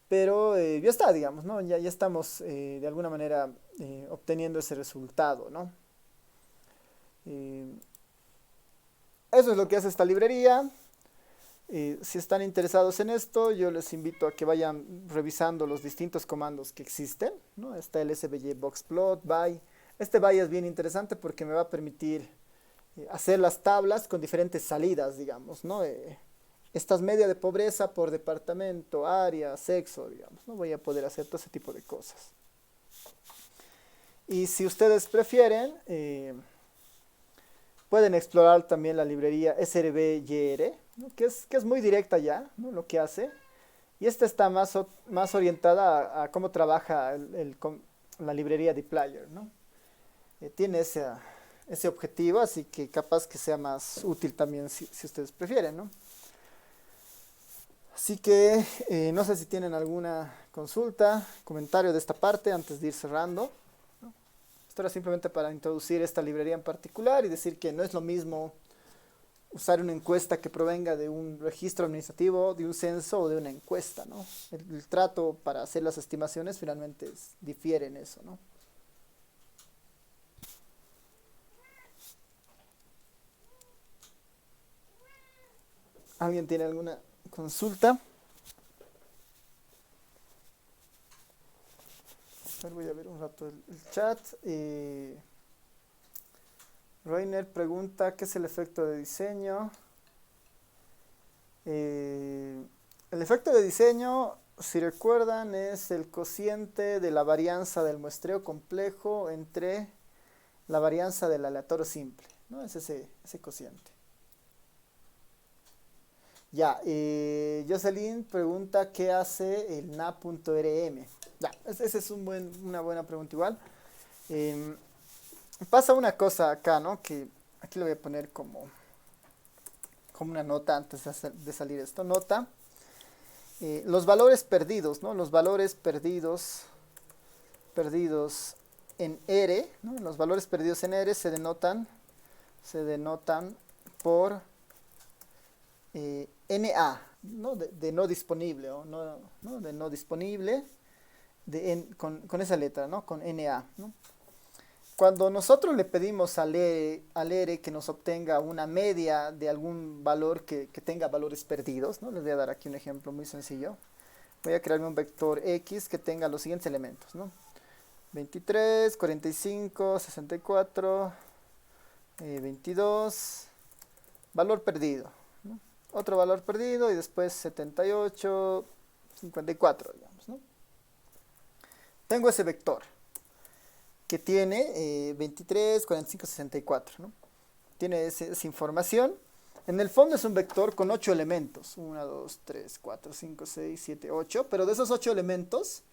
Speaker 1: Pero ya está, digamos, ¿no? Ya estamos de alguna manera obteniendo ese resultado, ¿no? Eh, Eso es lo que hace esta librería. Si están interesados en esto, yo les invito a que vayan revisando los distintos comandos que existen, ¿no? Está el SVG Boxplot, by. Este by es bien interesante porque me va a permitir hacer las tablas con diferentes salidas, digamos, ¿no? Estas medias de pobreza por departamento, área, sexo, digamos, ¿no? Voy a poder hacer todo ese tipo de cosas. Y si ustedes prefieren, pueden explorar también la librería SRBYR, ¿no? que es muy directa ya, ¿no? Lo que hace. Y esta está más orientada a cómo trabaja la librería dplyr, ¿no? Tiene ese objetivo, así que capaz que sea más útil también si ustedes prefieren, ¿no? Así que no sé si tienen alguna consulta, comentario de esta parte antes de ir cerrando, ¿no? Esto era simplemente para introducir esta librería en particular y decir que no es lo mismo usar una encuesta que provenga de un registro administrativo, de un censo o de una encuesta, ¿no? El trato para hacer las estimaciones finalmente difiere en eso, ¿no? ¿Alguien tiene alguna consulta? Voy a ver un rato el chat. Reiner pregunta, ¿qué es el efecto de diseño? El efecto de diseño, si recuerdan, es el cociente de la varianza del muestreo complejo entre la varianza del aleatorio simple, ¿no? Es ese cociente. Ya, Jocelyn pregunta, ¿qué hace el na.rm? Ya, esa es una buena pregunta igual. Pasa una cosa acá, ¿no? Que aquí lo voy a poner como una nota antes de salir esto. Nota, los valores perdidos, ¿no? Los valores perdidos en R, ¿no? Los valores perdidos en R se denotan por NA, ¿no? De no disponible, ¿no? De no disponible, con esa letra, ¿no? Con NA, ¿no? Cuando nosotros le pedimos al R que nos obtenga una media de algún valor que tenga valores perdidos, ¿no? Les voy a dar aquí un ejemplo muy sencillo. Voy a crearme un vector X que tenga los siguientes elementos, ¿no? 23, 45, 64, 22, valor perdido, ¿no? Otro valor perdido y después 78, 54, digamos, ¿no? Tengo ese vector que tiene 23, 45, 64, ¿no? Tiene esa información. En el fondo es un vector con 8 elementos. 1, 2, 3, 4, 5, 6, 7, 8. Pero de esos 8 elementos,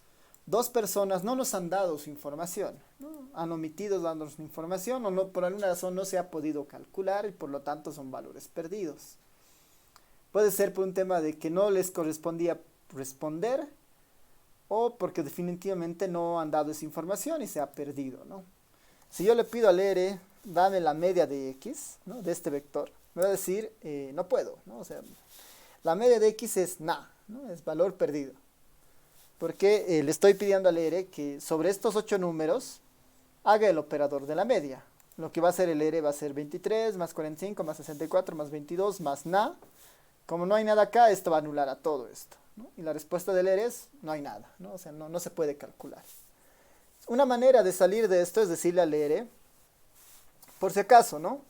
Speaker 1: 2 personas no nos han dado su información, ¿no? Han omitido dándonos su información o no, por alguna razón no se ha podido calcular y por lo tanto son valores perdidos. Puede ser por un tema de que no les correspondía responder o porque definitivamente no han dado esa información y se ha perdido, ¿no? Si yo le pido al R, dame la media de X, ¿no? De este vector, me va a decir, no puedo, ¿no? O sea, la media de X es na, ¿no? Es valor perdido. Porque le estoy pidiendo al R que sobre estos 8 números haga el operador de la media. Lo que va a hacer el R va a ser 23 más 45 más 64 más 22 más na. Como no hay nada acá, esto va a anular a todo esto, ¿no? Y la respuesta del R es no hay nada, ¿no? O sea, no se puede calcular. Una manera de salir de esto es decirle al R, por si acaso, ¿no?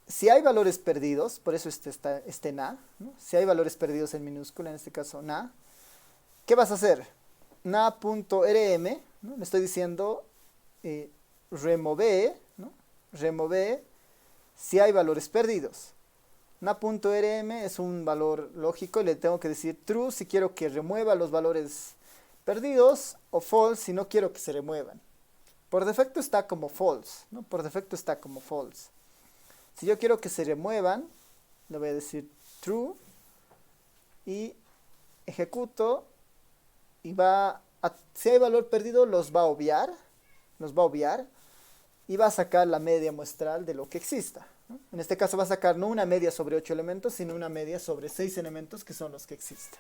Speaker 1: si hay valores perdidos, por eso este na, ¿no? Si hay valores perdidos en minúscula, en este caso na, ¿qué vas a hacer? Na.rm, ¿no? Le estoy diciendo remove, ¿no? Remove si hay valores perdidos. Na.rm es un valor lógico y le tengo que decir true si quiero que remueva los valores perdidos o false si no quiero que se remuevan. Por defecto está como false, ¿no? Por defecto está como false. Si yo quiero que se remuevan, le voy a decir true y ejecuto y si hay valor perdido los va a obviar y va a sacar la media muestral de lo que exista, ¿no? En este caso va a sacar no una media sobre 8 elementos, sino una media sobre 6 elementos que son los que existen.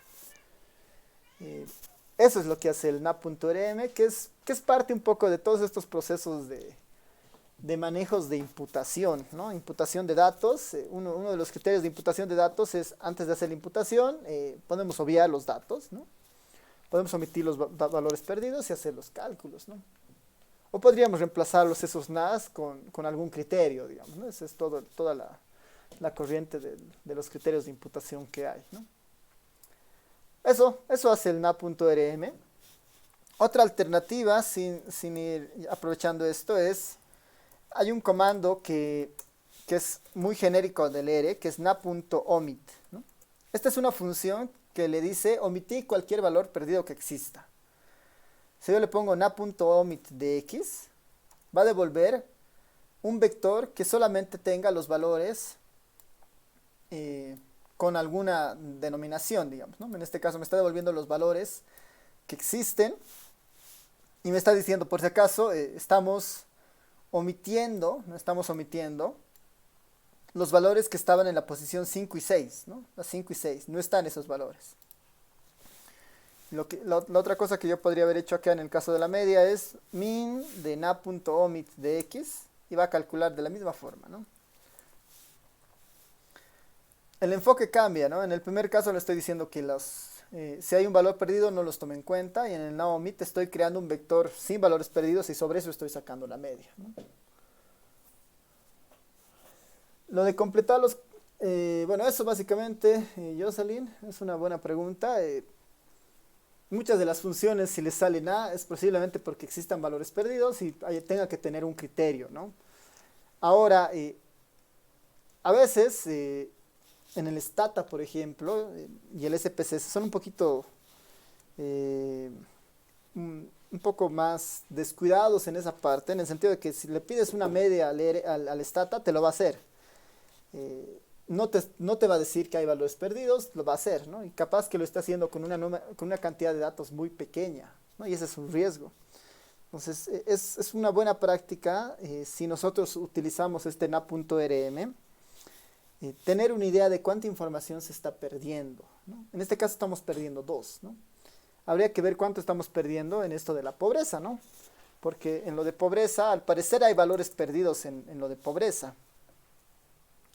Speaker 1: Eso es lo que hace el na.rm, que es parte un poco de todos estos procesos de manejos de imputación, ¿no? Imputación de datos. Uno de los criterios de imputación de datos es, antes de hacer la imputación, podemos obviar los datos, ¿no? Podemos omitir los valores perdidos y hacer los cálculos, ¿no? O podríamos reemplazarlos esos nas con algún criterio, digamos, ¿no? Esa es toda la corriente de los criterios de imputación que hay, ¿no? Eso hace el na.rm. Otra alternativa, sin ir aprovechando esto, hay un comando que es muy genérico del R, que es na.omit, ¿no? Esta es una función que le dice omitir cualquier valor perdido que exista. Si yo le pongo na.omit de x, va a devolver un vector que solamente tenga los valores con alguna denominación, digamos, ¿no? En este caso me está devolviendo los valores que existen y me está diciendo, por si acaso, estamos omitiendo los valores que estaban en la posición 5 y 6, ¿no? Las 5 y 6, no están esos valores. La otra cosa que yo podría haber hecho acá en el caso de la media es min de na.omit de x y va a calcular de la misma forma, ¿no? El enfoque cambia, ¿no? En el primer caso le estoy diciendo que si hay un valor perdido no los tome en cuenta, y en el naomit estoy creando un vector sin valores perdidos y sobre eso estoy sacando la media, ¿no? Lo de completar bueno, eso básicamente, Jocelyn, es una buena pregunta. Muchas de las funciones, si les sale nada, es posiblemente porque existan valores perdidos y tenga que tener un criterio, ¿no? Ahora, a veces, en el Stata, por ejemplo, y el SPSS son un poquito, un poco más descuidados en esa parte, en el sentido de que si le pides una media al Stata, te lo va a hacer. No te va a decir que hay valores perdidos, lo va a hacer, ¿no? Y capaz que lo está haciendo con una cantidad de datos muy pequeña, ¿no? Y ese es un riesgo. Entonces, es una buena práctica, si nosotros utilizamos este na.rm, tener una idea de cuánta información se está perdiendo, ¿no? En este caso estamos perdiendo 2, ¿no? Habría que ver cuánto estamos perdiendo en esto de la pobreza, ¿no? Porque en lo de pobreza, al parecer hay valores perdidos en lo de pobreza.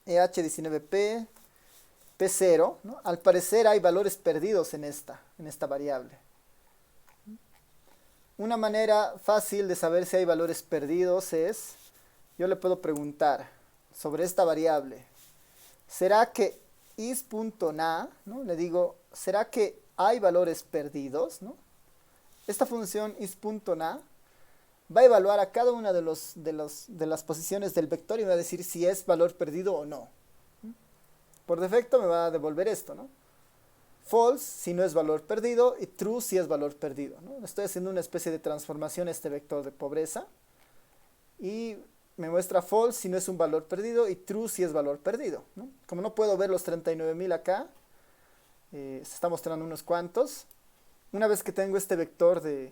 Speaker 1: EH19P, P0, ¿no? Al parecer hay valores perdidos en esta variable. Una manera fácil de saber si hay valores perdidos es, yo le puedo preguntar sobre esta variable, ¿será que is.na, ¿no? Le digo, ¿será que hay valores perdidos, ¿no? Esta función is.na va a evaluar a cada una de las posiciones del vector y va a decir si es valor perdido o no. Por defecto me va a devolver esto, ¿no? False si no es valor perdido y true si es valor perdido, ¿no? Estoy haciendo una especie de transformación a este vector de pobreza y me muestra false si no es un valor perdido y true si es valor perdido, ¿no? Como no puedo ver los 39.000 acá, se está mostrando unos cuantos. Una vez que tengo este vector de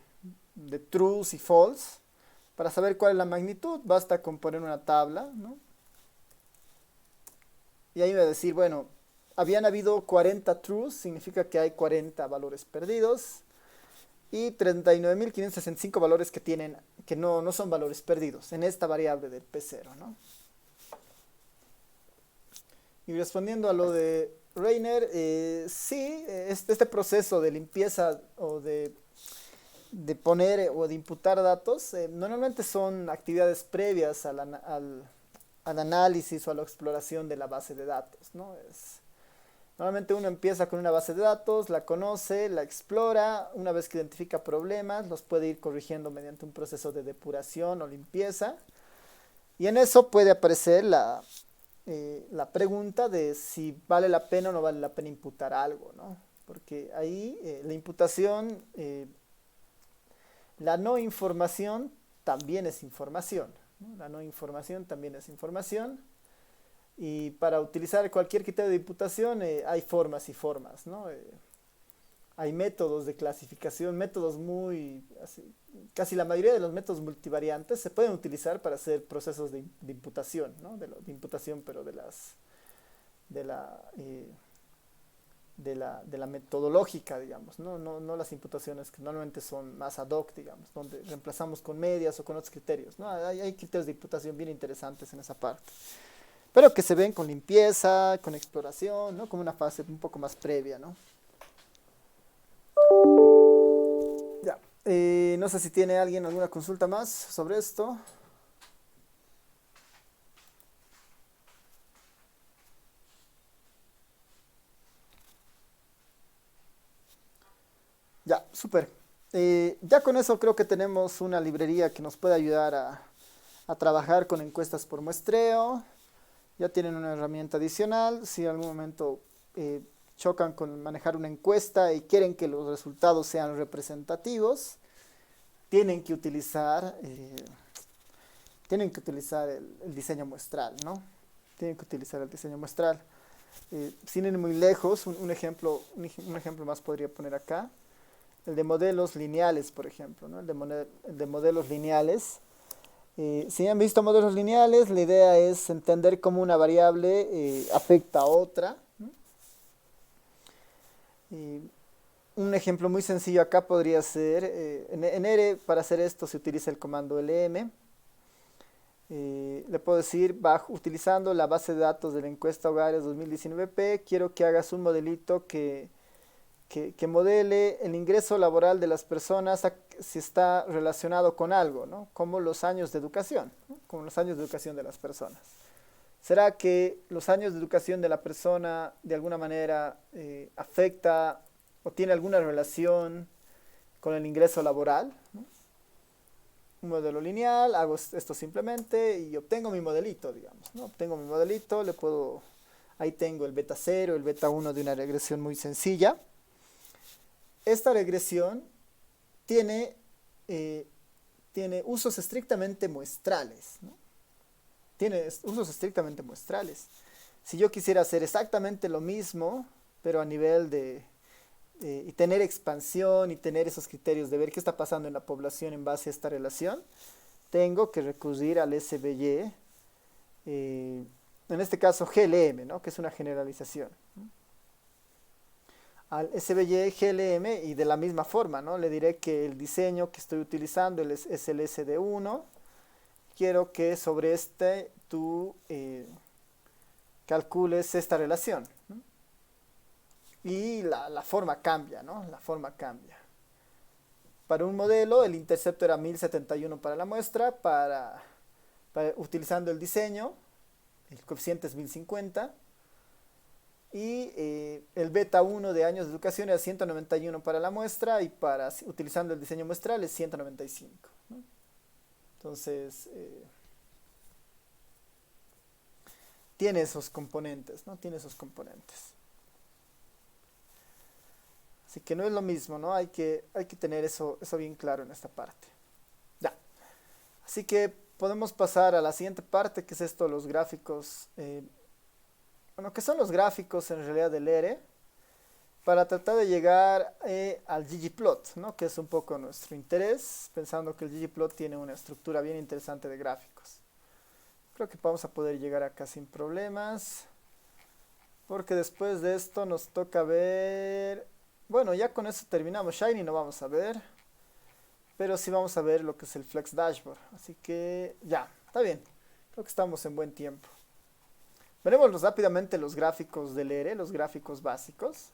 Speaker 1: trues y false, para saber cuál es la magnitud, basta con poner una tabla, ¿no? Y ahí me va a decir, bueno, habían habido 40 trues, significa que hay 40 valores perdidos, y 39.565 valores que no son valores perdidos en esta variable del P0, ¿no? Y respondiendo a lo de Reiner, sí, este proceso de limpieza o de poner o de imputar datos, normalmente son actividades previas al análisis o a la exploración de la base de datos, ¿no? Normalmente uno empieza con una base de datos, la conoce, la explora, una vez que identifica problemas, los puede ir corrigiendo mediante un proceso de depuración o limpieza. Y en eso puede aparecer la pregunta de si vale la pena o no vale la pena imputar algo, ¿no? Porque ahí la imputación, la no información también es información, ¿no? La no información también es información. Y para utilizar cualquier criterio de imputación hay formas y formas, ¿no? Hay métodos de clasificación, métodos muy, casi la mayoría de los métodos multivariantes se pueden utilizar para hacer procesos de imputación, ¿no? De imputación, pero de la, eh, de la metodológica, digamos, ¿no? No las imputaciones que normalmente son más ad hoc, digamos, donde reemplazamos con medias o con otros criterios, ¿no? Hay criterios de imputación bien interesantes en esa parte, pero que se ven con limpieza, con exploración, ¿no? Como una fase un poco más previa, ¿no? Ya. No sé si tiene alguien alguna consulta más sobre esto. Ya, súper. Ya con eso creo que tenemos una librería que nos puede ayudar a trabajar con encuestas por muestreo. Ya tienen una herramienta adicional. Si en algún momento chocan con manejar una encuesta y quieren que los resultados sean representativos, tienen que utilizar, el diseño muestral, ¿no? Tienen que utilizar el diseño muestral. Sin ir muy lejos, un ejemplo más podría poner acá. El de modelos lineales, por ejemplo, ¿no? El de modelos lineales. Si han visto modelos lineales, la idea es entender cómo una variable afecta a otra, ¿no? Un ejemplo muy sencillo acá podría ser, en R para hacer esto se utiliza el comando lm. Le puedo decir, utilizando la base de datos de la encuesta hogares 2019P, quiero que hagas un modelito que modele el ingreso laboral de las personas si está relacionado con algo, ¿no? Como los años de educación, ¿no? Como los años de educación de las personas. ¿Será que los años de educación de la persona de alguna manera afecta o tiene alguna relación con el ingreso laboral, ¿no? Un modelo lineal, hago esto simplemente y obtengo mi modelito, digamos, ¿no? Obtengo mi modelito, ahí tengo el beta 0, el beta 1 de una regresión muy sencilla. Esta regresión tiene usos estrictamente muestrales, ¿no? Tiene usos estrictamente muestrales. Si yo quisiera hacer exactamente lo mismo, pero a nivel y tener expansión y tener esos criterios de ver qué está pasando en la población en base a esta relación, tengo que recurrir al SVY, en este caso GLM, ¿no? Que es una generalización, ¿no? Al SVY GLM y de la misma forma, ¿no? Le diré que el diseño que estoy utilizando es el SD1. Quiero que sobre tú calcules esta relación, ¿no? Y la forma cambia, ¿no? La forma cambia. Para un modelo el intercepto era 1071 para la muestra, utilizando el diseño, el coeficiente es 1050. Y el beta 1 de años de educación era 191 para la muestra y utilizando el diseño muestral es 195, ¿no? Entonces, tiene esos componentes, ¿no? Tiene esos componentes. Así que no es lo mismo, ¿no? Hay que tener eso bien claro en esta parte. Ya. Así que podemos pasar a la siguiente parte, que es esto, los gráficos. Bueno, ¿qué son los gráficos en realidad del ERE? Para tratar de llegar al ggplot, ¿no? Que es un poco nuestro interés, pensando que el ggplot tiene una estructura bien interesante de gráficos. Creo que vamos a poder llegar acá sin problemas, porque después de esto nos toca ver, bueno, ya con eso terminamos. Shiny no vamos a ver, pero sí vamos a ver lo que es el Flex Dashboard. Así que ya, está bien, creo que estamos en buen tiempo. Veremos rápidamente los gráficos del ERE, los gráficos básicos.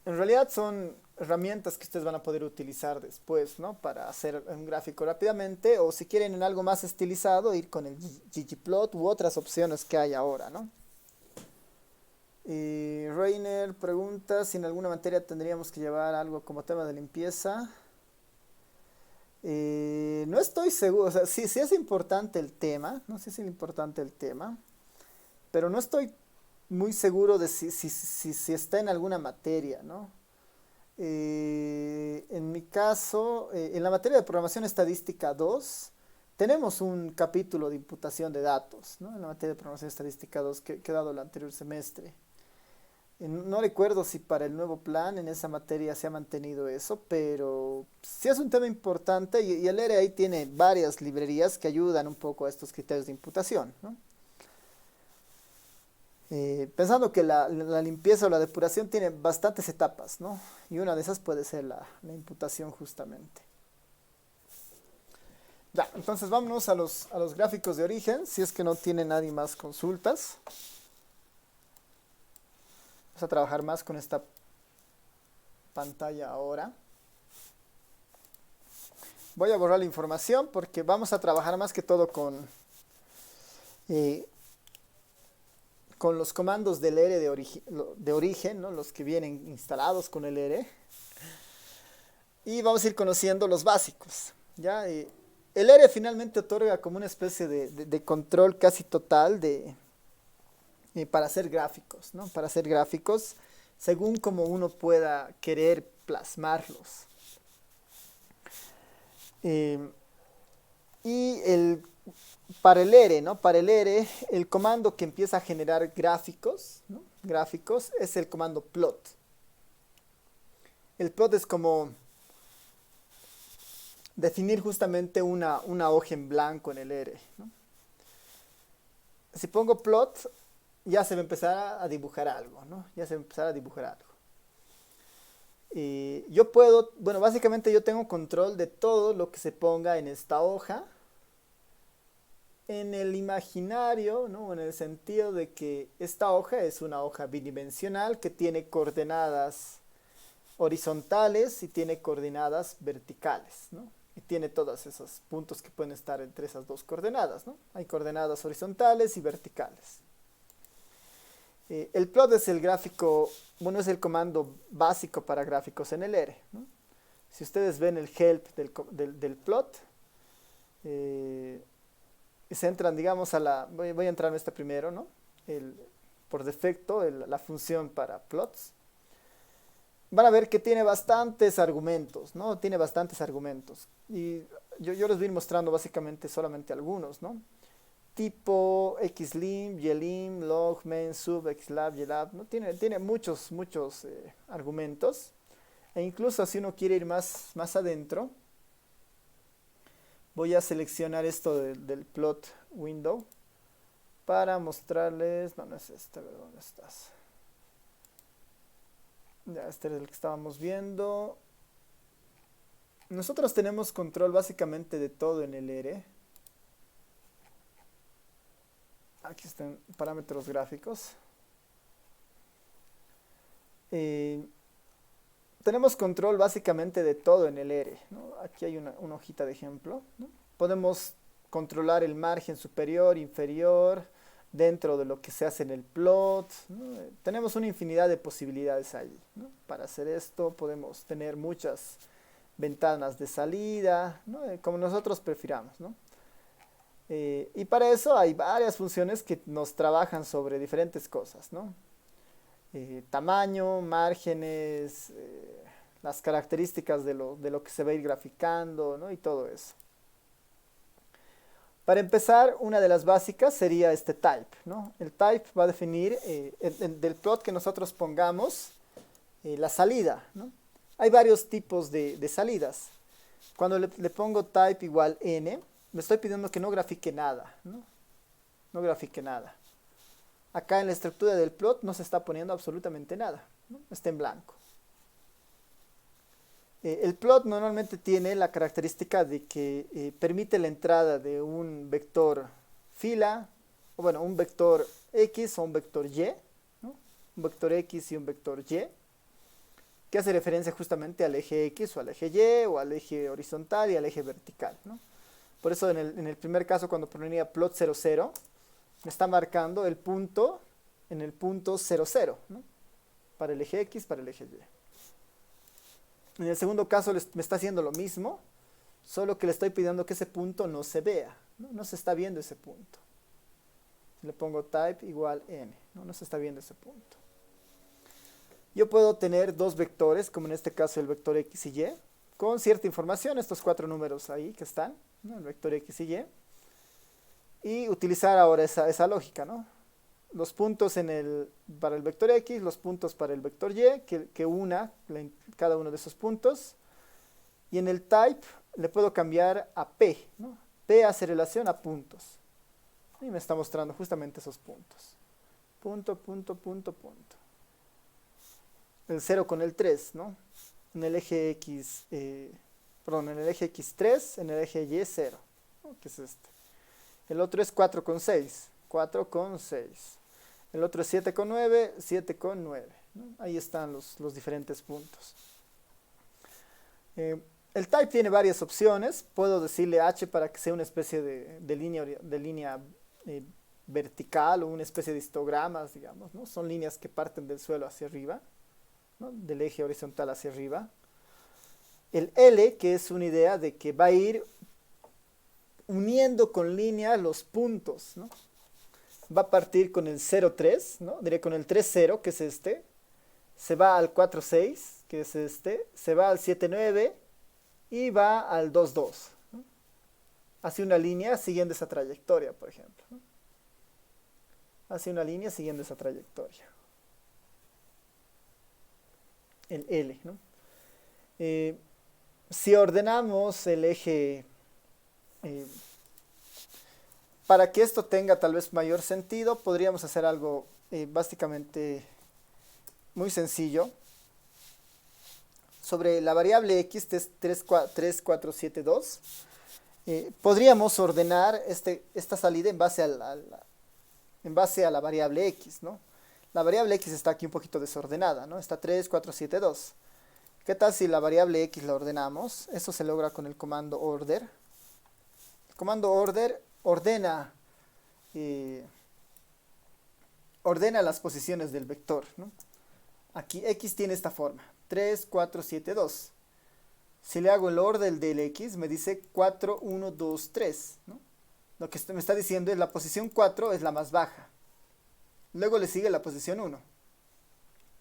Speaker 1: En realidad son herramientas que ustedes van a poder utilizar después, ¿no? Para hacer un gráfico rápidamente, o si quieren en algo más estilizado, ir con el ggplot u otras opciones que hay ahora, ¿no? Y Reiner pregunta si en alguna materia tendríamos que llevar algo como tema de limpieza. No estoy seguro, o sea, sí es importante el tema, no sé si es importante el tema, pero no estoy muy seguro de si está en alguna materia, ¿no? En mi caso, en la materia de programación estadística 2 tenemos un capítulo de imputación de datos, ¿no? En la materia de programación estadística 2 que he dado el anterior semestre. No recuerdo si para el nuevo plan en esa materia se ha mantenido eso, pero sí es un tema importante y el ERE ahí tiene varias librerías que ayudan un poco a estos criterios de imputación, ¿no? Pensando que la limpieza o la depuración tiene bastantes etapas, ¿no? Y una de esas puede ser la imputación justamente. Ya, entonces vámonos a los gráficos de origen, si es que no tiene nadie más consultas. Vamos a trabajar más con esta pantalla ahora. Voy a borrar la información porque vamos a trabajar más que todo con los comandos del ERE de origen, ¿no? Los que vienen instalados con el ERE. Y vamos a ir conociendo los básicos, ¿ya? El ERE finalmente otorga como una especie de control casi total para hacer gráficos, ¿no? Para hacer gráficos según como uno pueda querer plasmarlos. Para el ERE, ¿no? Para el ERE, el comando que empieza a generar gráficos, ¿no? Gráficos es el comando plot. El plot es como definir justamente una hoja en blanco en el ERE, ¿no? Si pongo plot, ya se va a empezar a dibujar algo, ¿no? Ya se va a empezar a dibujar algo. Yo puedo, bueno, básicamente yo tengo control de todo lo que se ponga en esta hoja, en el imaginario, ¿no? En el sentido de que esta hoja es una hoja bidimensional que tiene coordenadas horizontales y tiene coordenadas verticales, ¿no? Y tiene todos esos puntos que pueden estar entre esas dos coordenadas, ¿no? Hay coordenadas horizontales y verticales. El plot es el gráfico, bueno, es el comando básico para gráficos en el ERE, ¿no? Si ustedes ven el help del plot, y se entran, digamos, voy a entrar en este primero, ¿no? Por defecto, la función para plots. Van a ver que tiene bastantes argumentos, ¿no? Tiene bastantes argumentos. Y yo les voy a ir mostrando básicamente solamente algunos, ¿no? Tipo xlim, ylim, log, main, sub, xlab, ylab, ¿no? Tiene muchos argumentos. E incluso si uno quiere ir más adentro, voy a seleccionar esto del plot window para mostrarles, no es este, a ver dónde estás. Ya, este es el que estábamos viendo. Nosotros tenemos control básicamente de todo en el ERE. Aquí están parámetros gráficos. Tenemos control básicamente de todo en el ERE, ¿no? Aquí hay una hojita de ejemplo, ¿no? Podemos controlar el margen superior, inferior, dentro de lo que se hace en el plot, ¿no? Tenemos una infinidad de posibilidades ahí, ¿no? Para hacer esto podemos tener muchas ventanas de salida, ¿no? Como nosotros prefiramos, ¿no? Y para eso hay varias funciones que nos trabajan sobre diferentes cosas, ¿no? Tamaño, márgenes, las características de lo que se va a ir graficando, ¿no? Y todo eso. Para empezar, una de las básicas sería este type, ¿no? El type va a definir del plot que nosotros pongamos la salida, ¿no? Hay varios tipos de salidas. Cuando le pongo type igual n, me estoy pidiendo que no grafique nada, ¿no? No grafique nada. Acá en la estructura del plot no se está poniendo absolutamente nada, ¿no? Está en blanco. El plot normalmente tiene la característica de que permite la entrada de un vector fila, o bueno, un vector X o un vector Y, ¿no? Un vector X y un vector Y. que hace referencia justamente al eje X o al eje Y o al eje horizontal y al eje vertical, ¿no? Por eso en el primer caso, cuando ponía plot 0, 0, me está marcando el punto en el punto 0, 0, ¿no? Para el eje X, para el eje Y. En el segundo caso me está haciendo lo mismo, solo que le estoy pidiendo que ese punto no se vea, ¿no? No se está viendo ese punto. Le pongo type igual n, ¿no? No se está viendo ese punto. Yo puedo tener dos vectores, como en este caso el vector X y Y, con cierta información, estos 4 números ahí que están, ¿no? El vector X y Y utilizar ahora esa lógica, ¿no? Los puntos para el vector X, los puntos para el vector Y, que una cada uno de esos puntos, y en el type le puedo cambiar a P, ¿no? P hace relación a puntos, y me está mostrando justamente esos puntos. Punto, punto, punto, punto. El 0 con el 3, ¿no? En el eje X, en el eje X3, en el eje Y 0, ¿no? Que es este. El otro es 4 con 6, 4 con 6. El otro es 7 con 9, 7 con 9, ¿no? Ahí están los diferentes puntos. El type tiene varias opciones. Puedo decirle H para que sea una especie de línea vertical o una especie de histogramas, digamos, ¿no? Son líneas que parten del suelo hacia arriba, ¿no? Del eje horizontal hacia arriba. El L, que es una idea de que va a ir uniendo con línea los puntos, ¿no? Va a partir con el 0,3, ¿no? Diré con el 3,0, que es este. Se va al 4,6, que es este. Se va al 7,9 y va al 2,2, ¿no? Hace una línea siguiendo esa trayectoria, por ejemplo, ¿no? Hace una línea siguiendo esa trayectoria. El L, ¿no? Si ordenamos el eje, para que esto tenga tal vez mayor sentido, podríamos hacer algo básicamente muy sencillo. Sobre la variable x, 3,4,7,2, podríamos ordenar esta salida en base a la variable x, ¿no? La variable x está aquí un poquito desordenada, ¿no? Está 3,4,7,2. ¿Qué tal si la variable x la ordenamos? Eso se logra con el comando order. El comando order ordena las posiciones del vector, ¿no? Aquí x tiene esta forma, 3, 4, 7, 2. Si le hago el orden del x, me dice 4, 1, 2, 3, ¿no? Lo que me está diciendo es la posición 4 es la más baja. Luego le sigue la posición 1,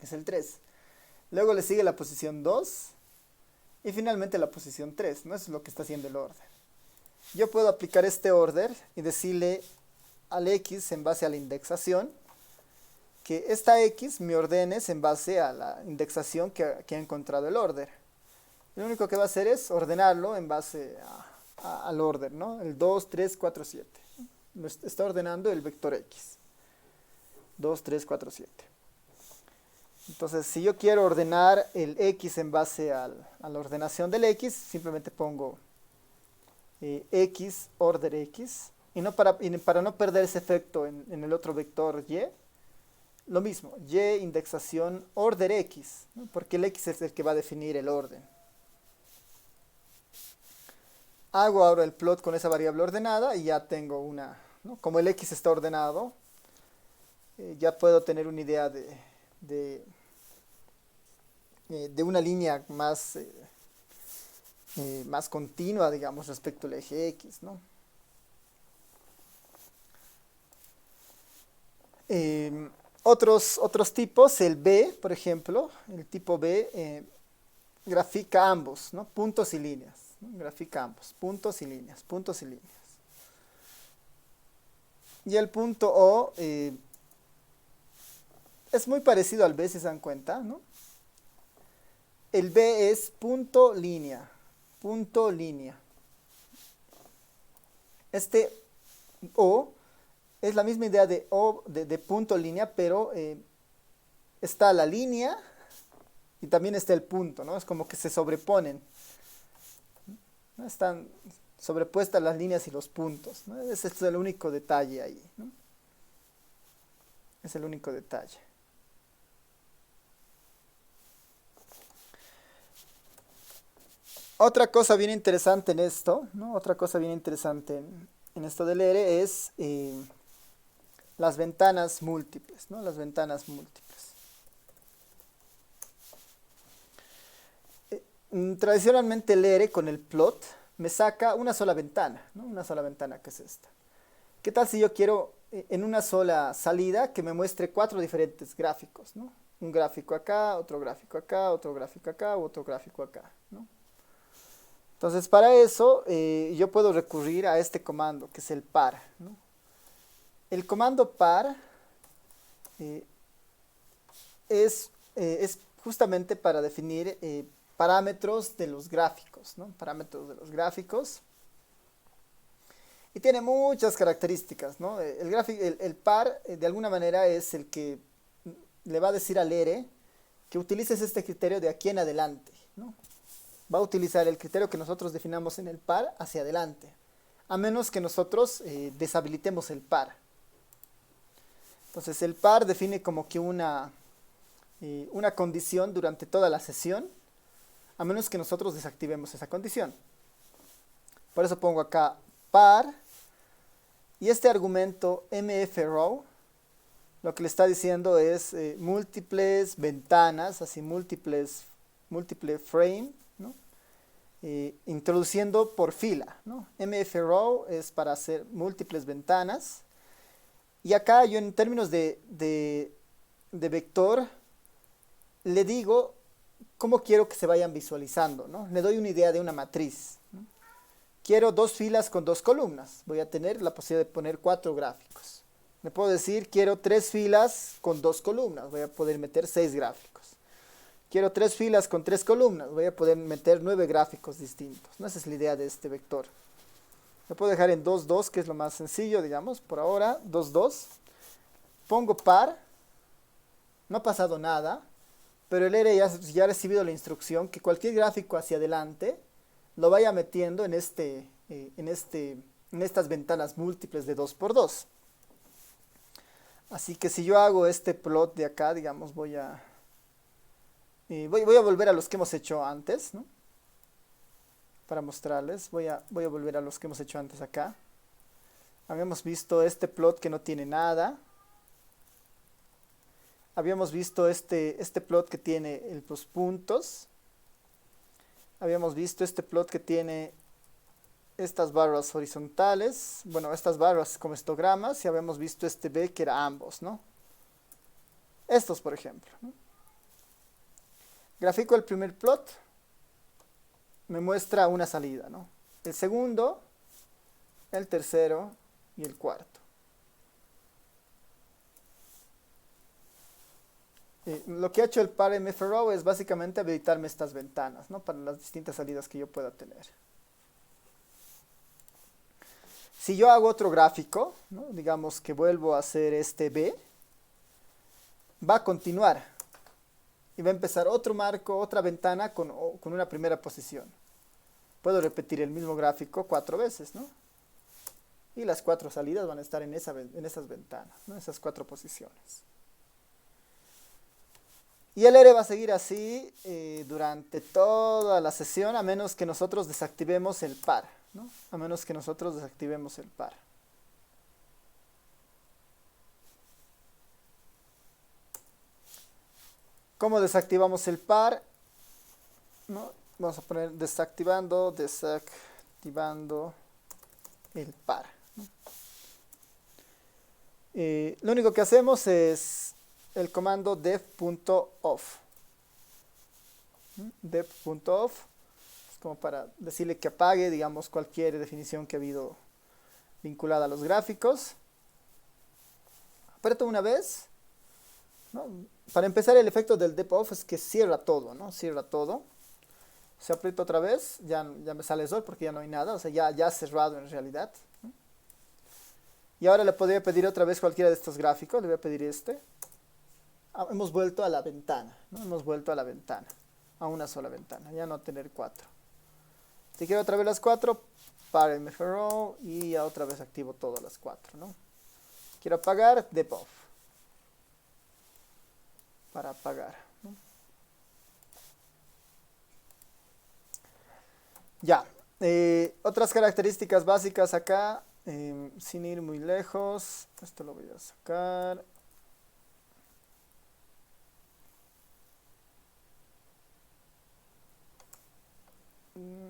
Speaker 1: es el 3. Luego le sigue la posición 2 y finalmente la posición 3, ¿no? Eso es lo que está haciendo el orden. Yo puedo aplicar este order y decirle al x en base a la indexación que esta x me ordenes en base a la indexación que ha encontrado el order. Lo único que va a hacer es ordenarlo en base al order, ¿no? El 2, 3, 4, 7. Me está ordenando el vector x. 2, 3, 4, 7. Entonces, si yo quiero ordenar el x en base a la ordenación del x, simplemente pongo x, order x. Y para no perder ese efecto en el otro vector y, lo mismo, y indexación order x, ¿no? Porque el x es el que va a definir el orden. Hago ahora el plot con esa variable ordenada y ya tengo una, ¿no? Como el x está ordenado, ya puedo tener una idea de una línea más continua, digamos, respecto al eje x, ¿no? Otros tipos, el B, por ejemplo, el tipo B grafica ambos, ¿no? Puntos y líneas, ¿no? Grafica ambos, puntos y líneas, puntos y líneas. Y el punto O es muy parecido al B, si se dan cuenta, ¿no? El B es punto, línea, punto, línea. Este O es la misma idea de O, de punto, línea, pero está la línea y también está el punto, ¿no? Es como que se sobreponen, ¿no? Están sobrepuestas las líneas y los puntos, ¿no? Ese es el único detalle ahí, ¿no? Es el único detalle. Otra cosa bien interesante en esto, ¿no? Otra cosa bien interesante en esto del ERE es las ventanas múltiples, ¿no? Las ventanas múltiples. Tradicionalmente el ERE con el plot me saca una sola ventana, ¿no? Una sola ventana que es esta. ¿Qué tal si yo quiero en una sola salida que me muestre 4 diferentes gráficos, ¿no? Un gráfico acá, otro gráfico acá, otro gráfico acá, otro gráfico acá, ¿no? Entonces para eso yo puedo recurrir a este comando que es el par, ¿no? El comando par eh, es justamente para definir parámetros de los gráficos, ¿no? Parámetros de los gráficos. Y tiene muchas características, ¿no? El par, de alguna manera, es el que le va a decir al ERE que utilices este criterio de aquí en adelante, ¿no? Va a utilizar el criterio que nosotros definamos en el par hacia adelante, a menos que nosotros deshabilitemos el par. Entonces, el par define como que una condición durante toda la sesión, a menos que nosotros desactivemos esa condición. Por eso pongo acá par, y este argumento mfrow lo que le está diciendo es múltiples ventanas, así múltiple frame, ¿no? Introduciendo por fila, ¿no? mfrow es para hacer múltiples ventanas, y acá yo en términos de vector le digo cómo quiero que se vayan visualizando, ¿no? Le doy una idea de una matriz, ¿no? Quiero 2 filas con 2 columnas. Voy a tener la posibilidad de poner 4 gráficos. Le puedo decir, quiero 3 filas con 2 columnas. Voy a poder meter 6 gráficos. Quiero 3 filas con 3 columnas. Voy a poder meter 9 gráficos distintos, ¿no? Esa es la idea de este vector. Lo puedo dejar en 2, 2, que es lo más sencillo, digamos, por ahora. 2, 2. Pongo par. No ha pasado nada. Pero el ERE ya ha recibido la instrucción que cualquier gráfico hacia adelante lo vaya metiendo en estas ventanas múltiples de 2 por 2. Así que si yo hago este plot de acá, digamos, voy a volver a los que hemos hecho antes, ¿no? Para mostrarles, voy a volver a los que hemos hecho antes acá. Habíamos visto este plot que no tiene nada. Habíamos visto este plot que tiene los puntos. Habíamos visto este plot que tiene estas barras horizontales, bueno, estas barras como histogramas, y habíamos visto este B que era ambos, ¿no? Estos, por ejemplo, ¿no? Grafico el primer plot, me muestra una salida, ¿no? El segundo, el tercero y el cuarto. Lo que ha hecho el par mfrow es básicamente habilitarme estas ventanas, ¿no? Para las distintas salidas que yo pueda tener. Si yo hago otro gráfico, ¿no? Digamos que vuelvo a hacer este B, va a continuar y va a empezar otro marco, otra ventana con una primera posición. Puedo repetir el mismo gráfico 4 veces, ¿no? Y las 4 salidas van a estar en esas ventanas, ¿no? Esas 4 posiciones. Y el ERE va a seguir así durante toda la sesión, a menos que nosotros desactivemos el par, ¿no? A menos que nosotros desactivemos el par. ¿Cómo desactivamos el par? ¿No? Vamos a poner desactivando el par, ¿no? Lo único que hacemos es el comando def.off. Def.off es como para decirle que apague, digamos, cualquier definición que ha habido vinculada a los gráficos. Aprieto una vez, ¿no? Para empezar, el efecto del def.off es que cierra todo, ¿no? Cierra todo. Si aprieto otra vez, ya me sale sol porque ya no hay nada, o sea, ya ha cerrado en realidad, ¿no? Y ahora le podría pedir otra vez cualquiera de estos gráficos, le voy a pedir este. Hemos vuelto a la ventana, ¿no? Hemos vuelto a la ventana, a una sola ventana, ya no tener 4. Si quiero otra vez las 4, para mfrow y ya otra vez activo todas las 4, ¿no? Quiero apagar, def.off. Para apagar, ¿no? Ya. Otras características básicas acá, sin ir muy lejos. Esto lo voy a sacar.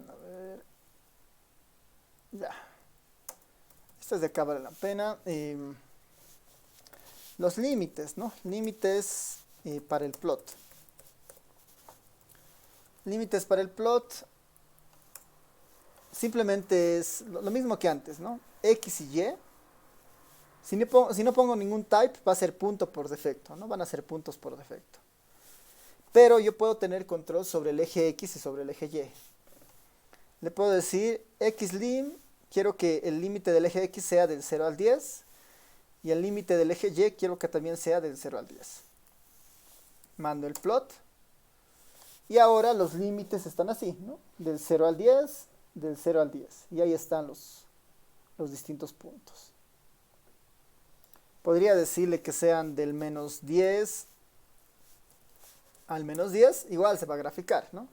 Speaker 1: A ver. Ya. Estas de acá vale la pena. Los límites, ¿no? Límites para el plot. Límites para el plot. Simplemente es lo mismo que antes, ¿no? X y Y. Si no pongo ningún type, va a ser punto por defecto, ¿no? Van a ser puntos por defecto. Pero yo puedo tener control sobre el eje X y sobre el eje Y. Le puedo decir xlim, quiero que el límite del eje X sea del 0 al 10. Y el límite del eje Y quiero que también sea del 0 al 10. Mando el plot. Y ahora los límites están así, ¿no? Del 0 al 10, del 0 al 10. Y ahí están los distintos puntos. Podría decirle que sean del menos 10 al menos 10, igual se va a graficar, ¿no?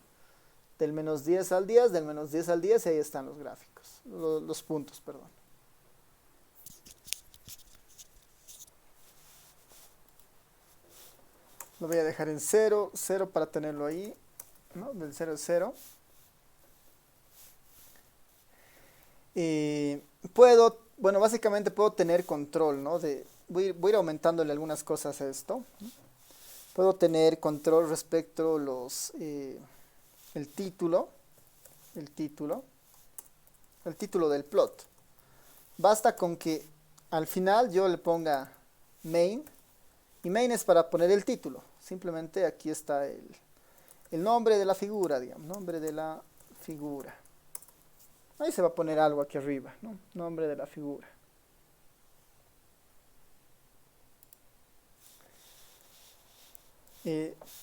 Speaker 1: Del menos 10 al 10, del menos 10 al 10, y ahí están los gráficos, los puntos, perdón. Lo voy a dejar en 0, 0 para tenerlo ahí, ¿no? Del 0 al 0. Y bueno, básicamente puedo tener control, ¿no? Voy a ir aumentándole algunas cosas a esto, ¿no? Puedo tener control respecto el título, el título, el título del plot. Basta con que al final yo le ponga main, y main es para poner el título. Simplemente aquí está el nombre de la figura, digamos, nombre de la figura. Ahí se va a poner algo aquí arriba, ¿no? Nombre de la figura.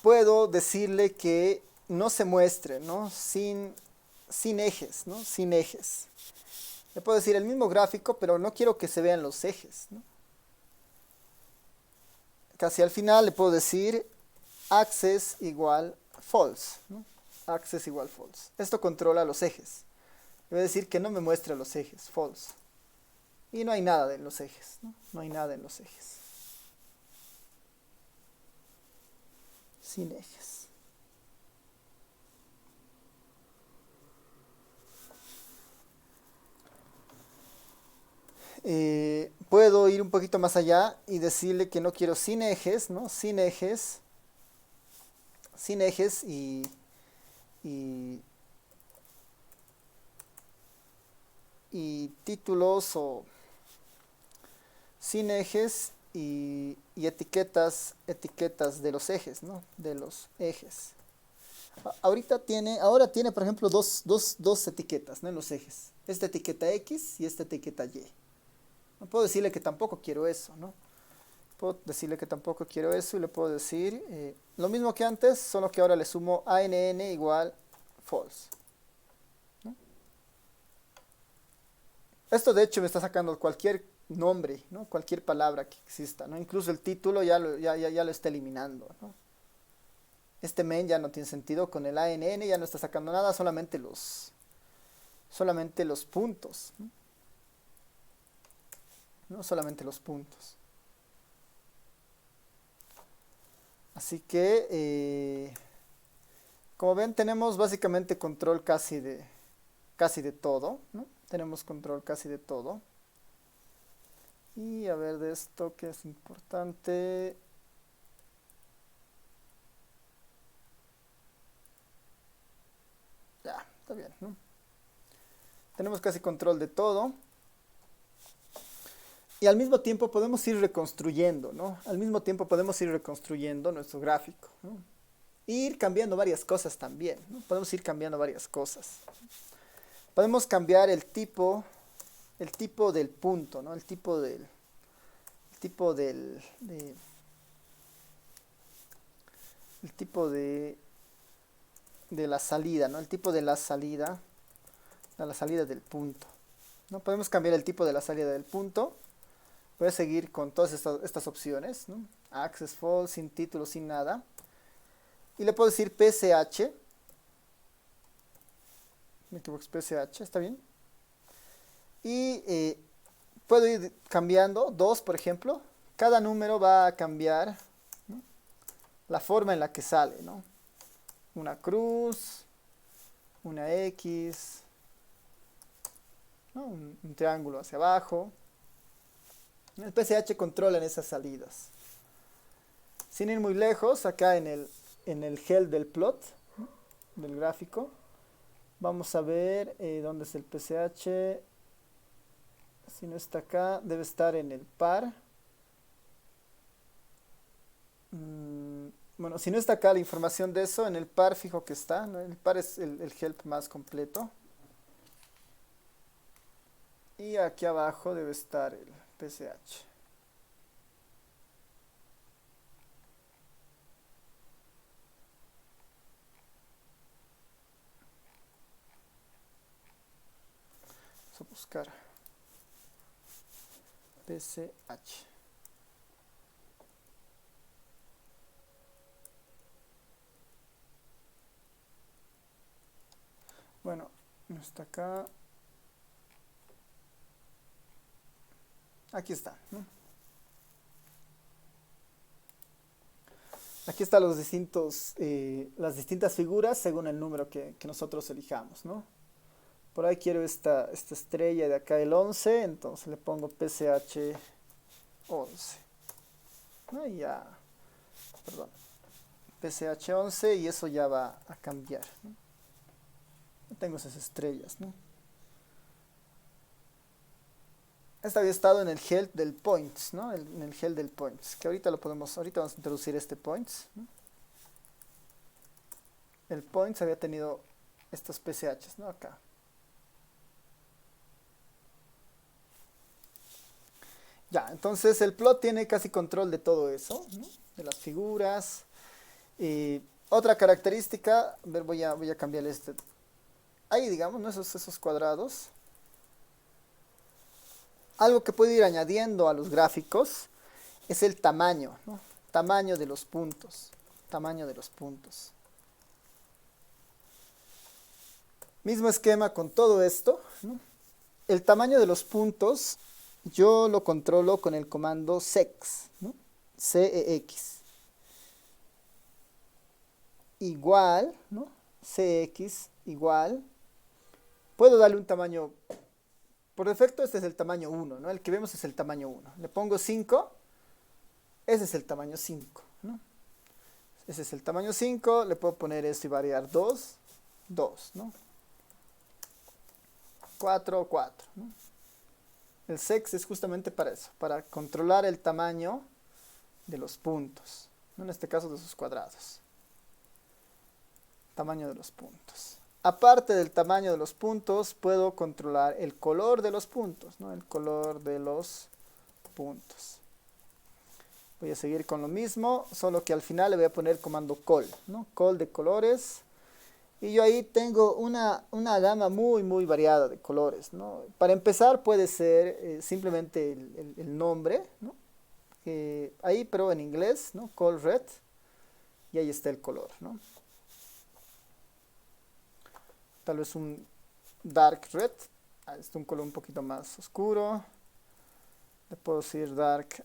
Speaker 1: Puedo decirle que no se muestre, ¿no? Sin ejes, ¿no? Sin ejes. Le puedo decir el mismo gráfico, pero no quiero que se vean los ejes, ¿no? Casi al final le puedo decir access igual false, ¿no? Access igual false. Esto controla los ejes. Le voy a decir que no me muestre los ejes, false. Y no hay nada en los ejes, ¿no? No hay nada en los ejes. Sin ejes. Puedo ir un poquito más allá y decirle que no quiero sin ejes, ¿no? Sin ejes y títulos o sin ejes y etiquetas de los ejes, ¿no? De los ejes. Ahora tiene, por ejemplo, dos etiquetas, ¿no? En los ejes. Esta etiqueta X y esta etiqueta Y. No puedo decirle que tampoco quiero eso, ¿no? Puedo decirle que tampoco quiero eso y le puedo decir lo mismo que antes, solo que ahora le sumo ANN igual false, ¿no? Esto de hecho me está sacando cualquier nombre, ¿no? Cualquier palabra que exista, ¿no? Incluso el título ya lo está eliminando, ¿no? Este main ya no tiene sentido, con el ANN ya no está sacando nada, solamente los puntos, ¿no? No solamente los puntos. Así que, como ven, tenemos básicamente control casi de todo, ¿no? Tenemos control casi de todo. Y a ver de esto que es importante. Ya, está bien, ¿no? Tenemos casi control de todo. Y al mismo tiempo podemos ir reconstruyendo, ¿no? Al mismo tiempo podemos ir reconstruyendo nuestro gráfico, ¿no? Y ir cambiando varias cosas también, ¿no? Podemos ir cambiando varias cosas. Podemos cambiar el tipo del punto, ¿no? El tipo de la salida, ¿no? El tipo de la salida del punto, ¿no? Podemos cambiar el tipo de la salida del punto. Voy a seguir con todas estas opciones, ¿no? Access false, sin título, sin nada. Y le puedo decir PSH, me equivoco, es PSH, ¿está bien? Y puedo ir cambiando, 2 por ejemplo. Cada número va a cambiar, ¿no?, la forma en la que sale, ¿no? Una cruz, una X, ¿no?, un triángulo hacia abajo. El PSH controla en esas salidas. Sin ir muy lejos, acá en el help del plot, ¿no?, del gráfico, vamos a ver dónde es el PSH. Si no está acá, debe estar en el par. Bueno, si no está acá la información de eso, en el par fijo que está, ¿no? El par es el help más completo. Y aquí abajo debe estar el PSH. Vamos a buscar PSH. Bueno, no está acá. Aquí está, ¿no? Aquí están los distintos, las distintas figuras según el número que nosotros elijamos, ¿no? Por ahí quiero esta estrella de acá, el 11, entonces le pongo PSH 11. ¿No? Y ya, perdón, PSH 11 y eso ya va a cambiar, ¿no? Tengo esas estrellas, ¿no? Esta había estado en el help del points, ¿no? En el help del points, que ahorita ahorita vamos a introducir este points, ¿no? El points había tenido estos PSHs, ¿no? Acá. Ya, entonces el plot tiene casi control de todo eso, ¿no?, de las figuras. Otra característica, a ver, voy a cambiar este. Ahí, digamos, ¿no?, esos cuadrados. Algo que puedo ir añadiendo a los gráficos es el tamaño, ¿no? Tamaño de los puntos. Tamaño de los puntos. Mismo esquema con todo esto, ¿no? El tamaño de los puntos yo lo controlo con el comando cex, ¿no? CEX. Igual, ¿no? CX igual. Puedo darle un tamaño. Por defecto este es el tamaño 1, ¿no? El que vemos es el tamaño 1. Le pongo 5. Ese es el tamaño 5, ¿no? Ese es el tamaño 5. Le puedo poner esto y variar 2, 2, ¿no? 4, 4, ¿no? El sex es justamente para eso, para controlar el tamaño de los puntos, ¿no? En este caso de sus cuadrados. Tamaño de los puntos. Aparte del tamaño de los puntos, puedo controlar el color de los puntos, ¿no? El color de los puntos. Voy a seguir con lo mismo, solo que al final le voy a poner comando col, ¿no? Col de colores. Y yo ahí tengo una gama muy variada de colores, ¿no? Para empezar puede ser simplemente el nombre, ¿no? Ahí, pero en inglés, ¿no? Col red. Y ahí está el color, ¿no? Tal vez un dark red. Ahí está un color un poquito más oscuro. Le puedo decir dark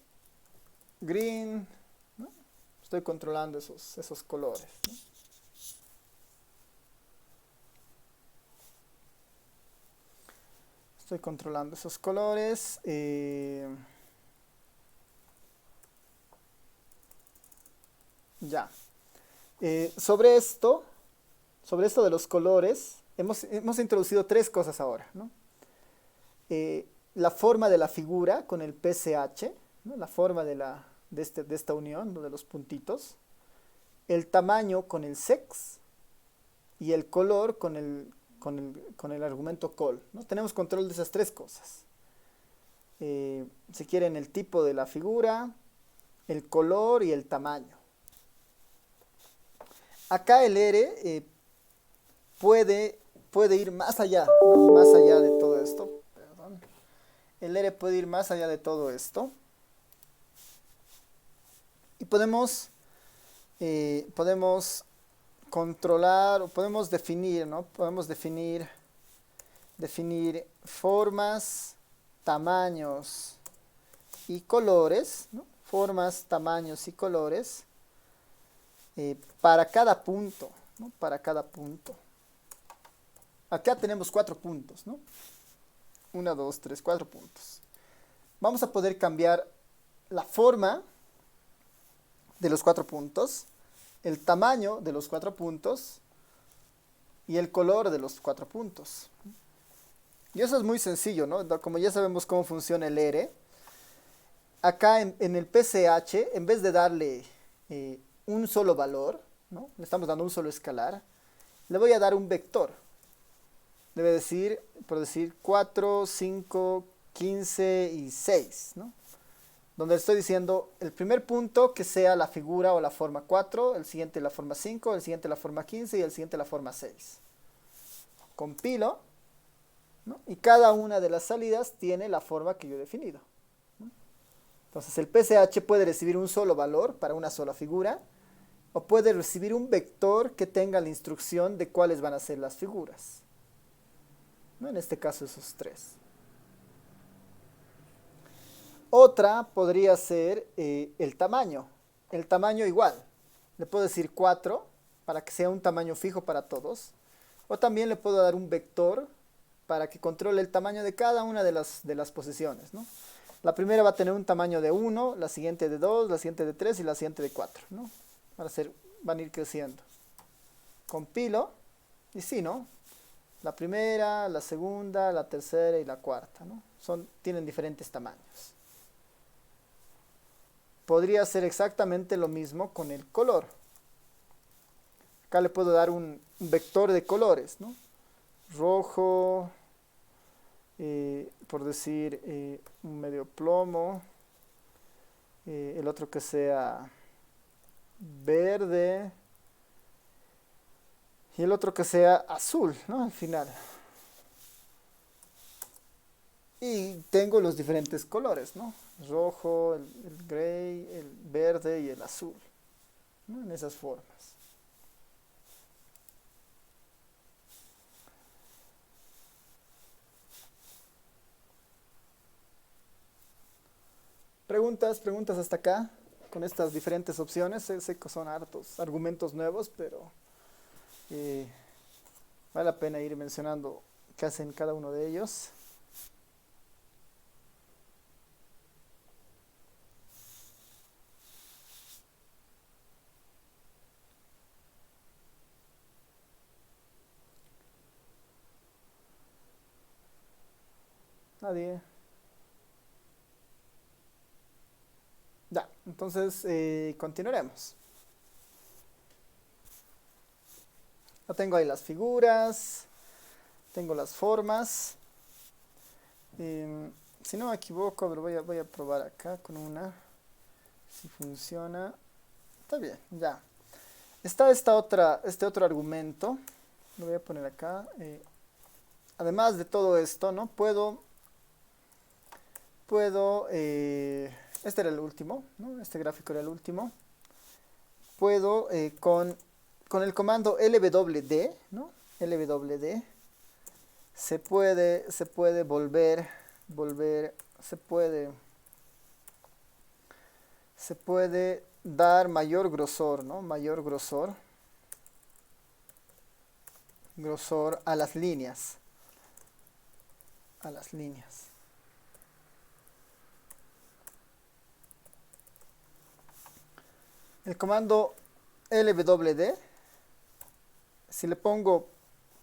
Speaker 1: green, ¿no? Estoy controlando esos colores, ¿no? Estoy controlando esos colores. Ya. Sobre esto de los colores, hemos introducido 3 cosas ahora, ¿no? La forma de la figura con el PSH, ¿no? La forma de esta unión, ¿no?, de los puntitos. El tamaño con el sex. Y el color con el argumento col, ¿no? Tenemos control de esas 3 cosas. Si quieren, el tipo de la figura, el color y el tamaño. Acá el R puede ir más allá, ¿no? Más allá de todo esto. Perdón. El R puede ir más allá de todo esto. Y podemos controlar o podemos definir, ¿no? Podemos definir definir formas, tamaños y colores, ¿no? Formas, tamaños y colores para cada punto, ¿no? Para cada punto. Acá tenemos 4 puntos, ¿no? 1, 2, 3, 4 puntos. Vamos a poder cambiar la forma de los 4 puntos, el tamaño de los 4 puntos y el color de los 4 puntos. Y eso es muy sencillo, ¿no? Como ya sabemos cómo funciona el R, acá en el PCH, en vez de darle un solo valor, ¿no? Le estamos dando un solo escalar, le voy a dar un vector. Debe decir, por decir, 4, 5, 15 y 6, ¿no? Donde estoy diciendo el primer punto que sea la figura o la forma 4, el siguiente la forma 5, el siguiente la forma 15 y el siguiente la forma 6. Compilo, ¿no? Y cada una de las salidas tiene la forma que yo he definido, ¿no? Entonces el PCH puede recibir un solo valor para una sola figura o puede recibir un vector que tenga la instrucción de cuáles van a ser las figuras, ¿no? En este caso esos 3. Otra podría ser el tamaño. El tamaño igual. Le puedo decir 4 para que sea un tamaño fijo para todos. O también le puedo dar un vector para que controle el tamaño de cada una de las posiciones, ¿no? La primera va a tener un tamaño de 1, la siguiente de 2, la siguiente de 3 y la siguiente de 4, ¿no? Van a ir creciendo. Compilo y sí, ¿no? La primera, la segunda, la tercera y la cuarta, ¿no? Tienen diferentes tamaños. Podría ser exactamente lo mismo con el color. Acá le puedo dar un vector de colores, ¿no? Rojo, por decir un medio plomo, el otro que sea verde y el otro que sea azul, ¿no? Al final. Y tengo los diferentes colores, ¿no? Rojo, el gray, el verde y el azul, ¿no? En esas formas. Preguntas hasta acá, con estas diferentes opciones. Sé que son hartos argumentos nuevos, pero vale la pena ir mencionando qué hacen cada uno de ellos. Nadie. Ya, entonces continuaremos. Ya tengo ahí las figuras, tengo las formas. Si no me equivoco, a ver, voy a probar acá con una. Si funciona. Está bien, ya. Está este otro argumento. Lo voy a poner acá. Además de todo esto, ¿no? Este era el último, ¿no? Este gráfico era el último. Puedo con el comando lwd, ¿no? Lwd se puede se puede dar mayor grosor, ¿no? Mayor grosor a las líneas. El comando lwd, si le pongo,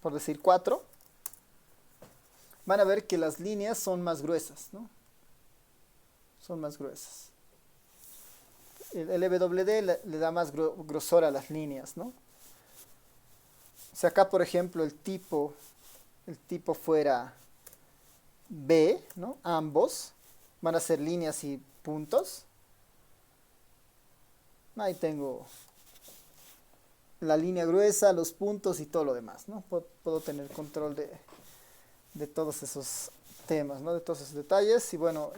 Speaker 1: por decir 4, van a ver que las líneas son más gruesas, ¿no? Son más gruesas. El lwd le da más grosor a las líneas, ¿no? Si acá, por ejemplo, el tipo fuera B, ¿no? Ambos van a ser líneas y puntos. Ahí tengo la línea gruesa, los puntos y todo lo demás, ¿no? Puedo tener control de todos esos temas, ¿no? De todos esos detalles. Y bueno,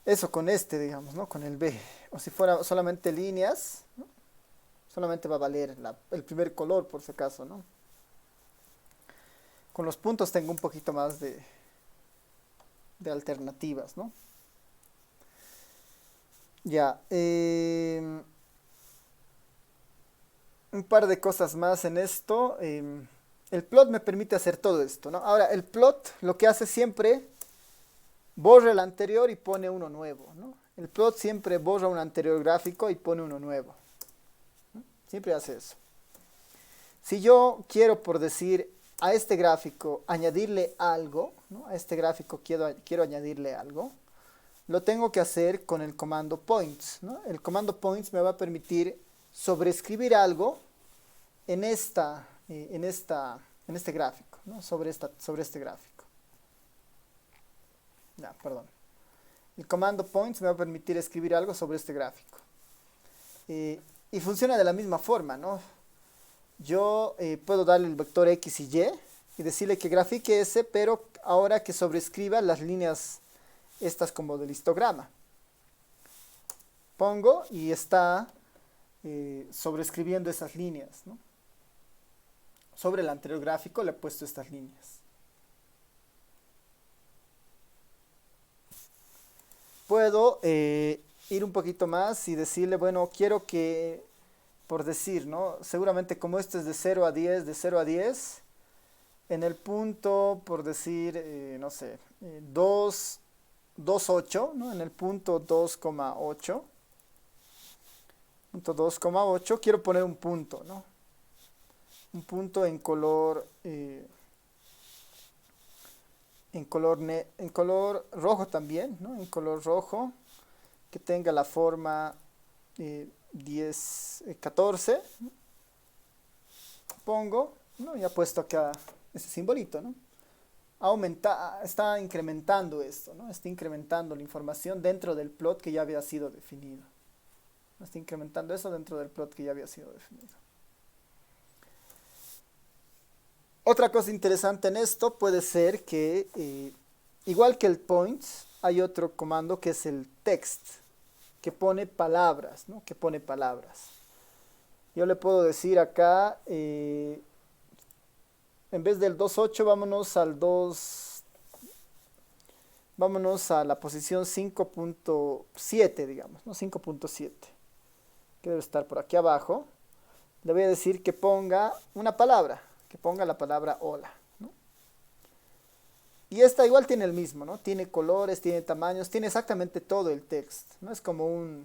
Speaker 1: eso con digamos, ¿no? Con el B. O si fuera solamente líneas, ¿no? Solamente va a valer el primer color, por si acaso, ¿no? con los puntos tengo un poquito más de alternativas, ¿no? Ya, un par de cosas más en esto. El plot me permite hacer todo esto, ¿no? Ahora, el plot lo que hace siempre borra el anterior y pone uno nuevo, ¿no? El plot siempre borra un anterior gráfico y pone uno nuevo. Siempre hace eso. Si yo quiero, por decir, a este gráfico añadirle algo, ¿no? A este gráfico quiero añadirle algo, lo tengo que hacer con el comando points, ¿no? El comando points me va a permitir sobreescribir algo en este gráfico, ¿no? Sobre este gráfico. Ya, perdón. El comando points me va a permitir escribir algo sobre este gráfico. Y funciona de la misma forma, ¿no? Yo puedo darle el vector X y Y decirle que grafique ese, pero ahora que sobreescriba las líneas estas como del histograma. Pongo y está sobreescribiendo esas líneas, ¿no? Sobre el anterior gráfico le he puesto estas líneas. Puedo ir un poquito más y decirle, bueno, quiero que, por decir, ¿no? Seguramente como esto es de 0 a 10, de 0 a 10, en el punto, por decir, no sé, 2,8, ¿no? En el punto 2,8, punto 2,8, quiero poner un punto, ¿no? Un punto en color en color rojo también, ¿no? En color rojo, que tenga la forma 14. Pongo, ¿no? Ya he puesto acá ese simbolito, ¿no? Está incrementando esto, ¿no? Está incrementando la información dentro del plot que ya había sido definido. Está incrementando eso dentro del plot que ya había sido definido. Otra cosa interesante en esto puede ser que, igual que el points, hay otro comando que es el text, que pone palabras, ¿no? Que pone palabras. Yo le puedo decir acá, en vez del 2,8, vámonos a la posición 5.7, digamos, ¿no? 5.7, que debe estar por aquí abajo. Le voy a decir que ponga una palabra, que ponga la palabra hola, ¿no? Y esta igual tiene el mismo, ¿no? Tiene colores, tiene tamaños, tiene exactamente todo el texto, ¿no? Es como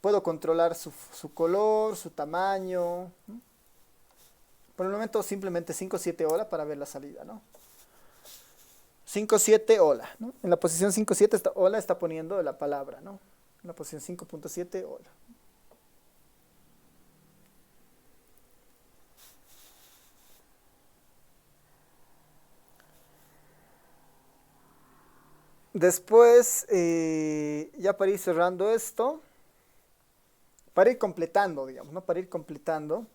Speaker 1: puedo controlar su color, su tamaño, ¿no? Por el momento simplemente 5,7 hola para ver la salida, ¿no? 5,7 hola, ¿no? En la posición 5,7 hola está poniendo la palabra, ¿no? En la posición 5.7 hola. Después, ya para ir cerrando esto, para ir completando, digamos, ¿no? Para ir completando,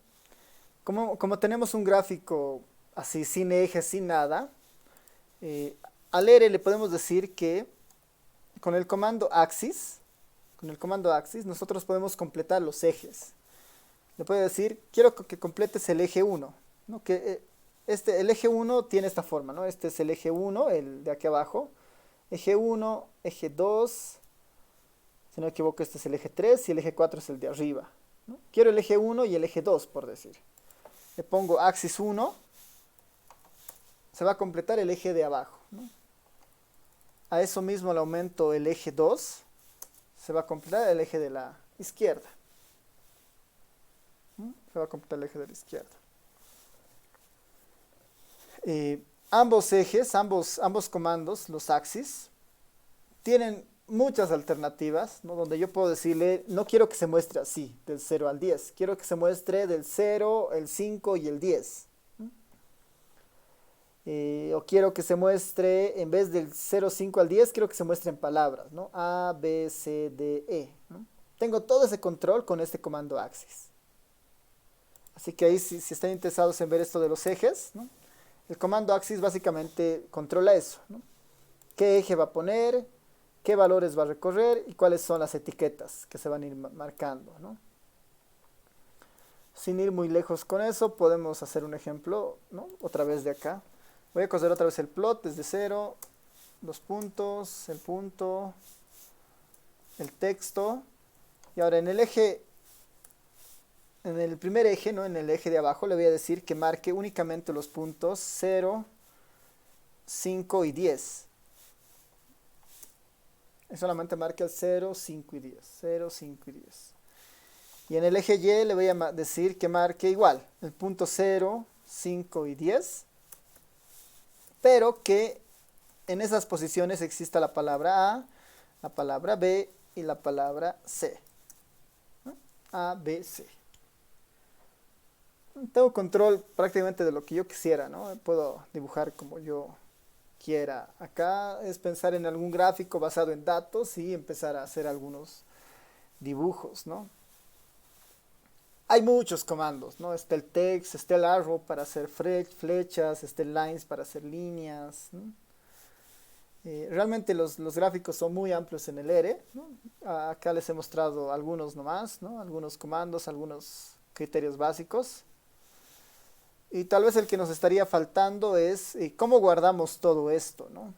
Speaker 1: como tenemos un gráfico así, sin ejes, sin nada, al R le podemos decir que con el comando axis, nosotros podemos completar los ejes. Le puedo decir, quiero que completes el eje 1, ¿no? El eje 1 tiene esta forma, ¿no? Este es el eje 1, el de aquí abajo. Eje 1, eje 2, si no me equivoco este es el eje 3 y el eje 4 es el de arriba, ¿no? Quiero el eje 1 y el eje 2, por decir. Le pongo axis 1, se va a completar el eje de abajo, ¿no? A eso mismo le aumento el eje 2, se va a completar el eje de la izquierda, ¿no? Se va a completar el eje de la izquierda. Ambos ejes, ambos comandos, los axis, tienen muchas alternativas, ¿no? Donde yo puedo decirle, no quiero que se muestre así, del 0 al 10, quiero que se muestre del 0, el 5 y el 10. O quiero que se muestre, en vez del 0, 5 al 10, quiero que se muestre en palabras, ¿no? A, B, C, D, E, ¿no? Tengo todo ese control con este comando axis. Así que ahí, si están interesados en ver esto de los ejes, ¿no? El comando axis básicamente controla eso, ¿no? ¿Qué eje va a poner? ¿Qué valores va a recorrer? Y cuáles son las etiquetas que se van a ir marcando, ¿no? Sin ir muy lejos con eso, podemos hacer un ejemplo, ¿no? Otra vez de acá. Voy a coser otra vez el plot desde cero, los puntos, el punto, el texto. Y ahora en el eje, en el primer eje, ¿no? En el eje de abajo, le voy a decir que marque únicamente los puntos 0, 5 y 10. Y solamente marque el 0, 5 y 10. 0, 5 y 10. Y en el eje Y le voy a decir que marque igual, el punto 0, 5 y 10. Pero que en esas posiciones exista la palabra A, la palabra B y la palabra C. ¿No? A, B, C. Tengo control prácticamente de lo que yo quisiera, ¿no? Puedo dibujar como yo quiera. Acá es pensar en algún gráfico basado en datos y empezar a hacer algunos dibujos, ¿no? Hay muchos comandos, ¿no? Está el text, está el arrow para hacer flechas, está el lines para hacer líneas, ¿no? Realmente los gráficos son muy amplios en el R, ¿no? Acá les he mostrado algunos nomás, ¿no? Algunos comandos, algunos criterios básicos. Y tal vez el que nos estaría faltando es cómo guardamos todo esto, ¿no?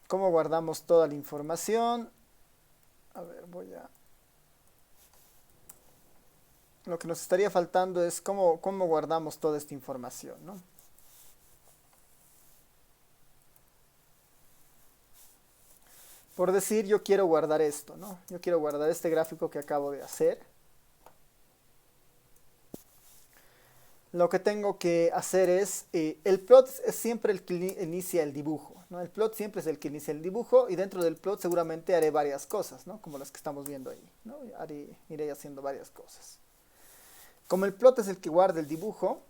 Speaker 1: Cómo guardamos toda la información. A ver, Lo que nos estaría faltando es cómo guardamos toda esta información, ¿no? Por decir, yo quiero guardar esto, ¿no? Yo quiero guardar este gráfico que acabo de hacer. Lo que tengo que hacer es, el plot es siempre el que inicia el dibujo, ¿no? El plot siempre es el que inicia el dibujo y dentro del plot seguramente haré varias cosas, ¿no? Como las que estamos viendo ahí, ¿no? Iré haciendo varias cosas. Como el plot es el que guarda el dibujo,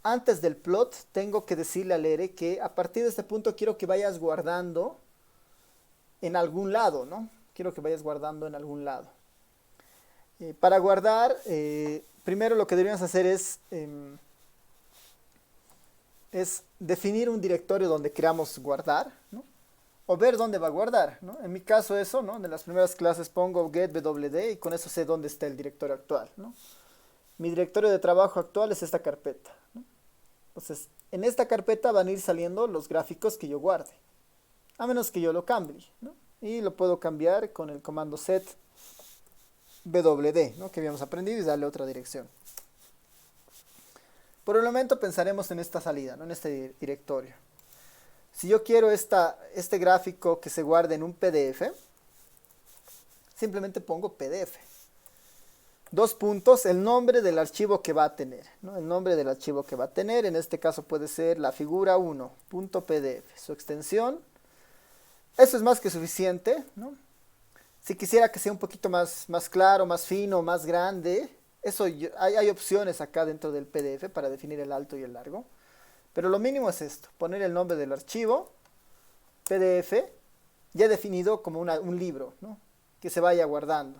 Speaker 1: antes del plot tengo que decirle al R que a partir de este punto quiero que vayas guardando en algún lado, ¿no? Quiero que vayas guardando en algún lado. Para guardar, primero lo que deberíamos hacer es definir un directorio donde queramos guardar, ¿no? O ver dónde va a guardar, ¿no? En mi caso eso, ¿no? En las primeras clases pongo getWD y con eso sé dónde está el directorio actual, ¿no? Mi directorio de trabajo actual es esta carpeta, ¿no? Entonces, en esta carpeta van a ir saliendo los gráficos que yo guarde, a menos que yo lo cambie, ¿no? Y lo puedo cambiar con el comando set wd, ¿no? Que habíamos aprendido y darle otra dirección. Por el momento pensaremos en esta salida, ¿no? En este directorio. Si yo quiero este gráfico que se guarde en un PDF, simplemente pongo PDF. Dos puntos, el nombre del archivo que va a tener, ¿no? El nombre del archivo que va a tener, en este caso puede ser la figura 1.pdf, su extensión. Eso es más que suficiente, ¿no? Si quisiera que sea un poquito más claro, más fino, más grande, hay opciones acá dentro del PDF para definir el alto y el largo. Pero lo mínimo es esto, poner el nombre del archivo, PDF, ya definido como un libro, ¿no? Que se vaya guardando.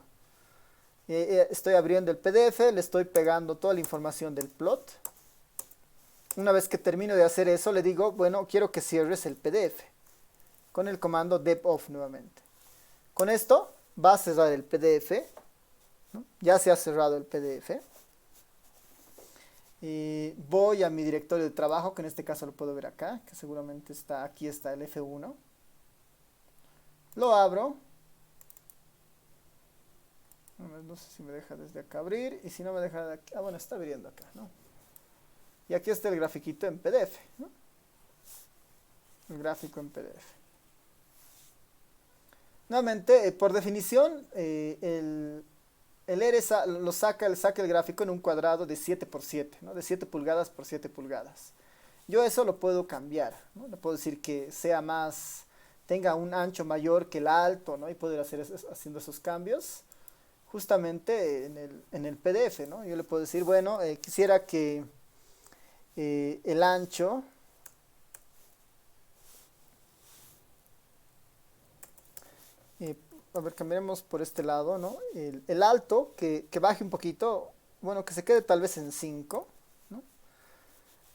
Speaker 1: Estoy abriendo el PDF, le estoy pegando toda la información del plot. Una vez que termino de hacer eso, le digo, bueno, quiero que cierres el PDF. Con el comando depoff nuevamente. Con esto va a cerrar el PDF, ¿no? Ya se ha cerrado el PDF. Y voy a mi directorio de trabajo, que en este caso lo puedo ver acá, que seguramente aquí está el F1. Lo abro. No sé si me deja desde acá abrir, y si no me deja de aquí, bueno, está abriendo acá, ¿no? Y aquí está el grafiquito en PDF, ¿no? El gráfico en PDF. Nuevamente, por definición, el R saca el gráfico en un cuadrado de 7x7, ¿no? De 7 pulgadas por 7 pulgadas. Yo eso lo puedo cambiar, ¿no? Le puedo decir que tenga un ancho mayor que el alto, ¿no? Y poder haciendo esos cambios justamente en el PDF, ¿no? Yo le puedo decir, bueno, quisiera que el ancho a ver, cambiaremos por este lado, ¿no? El alto, que baje un poquito, bueno, que se quede tal vez en 5, ¿no?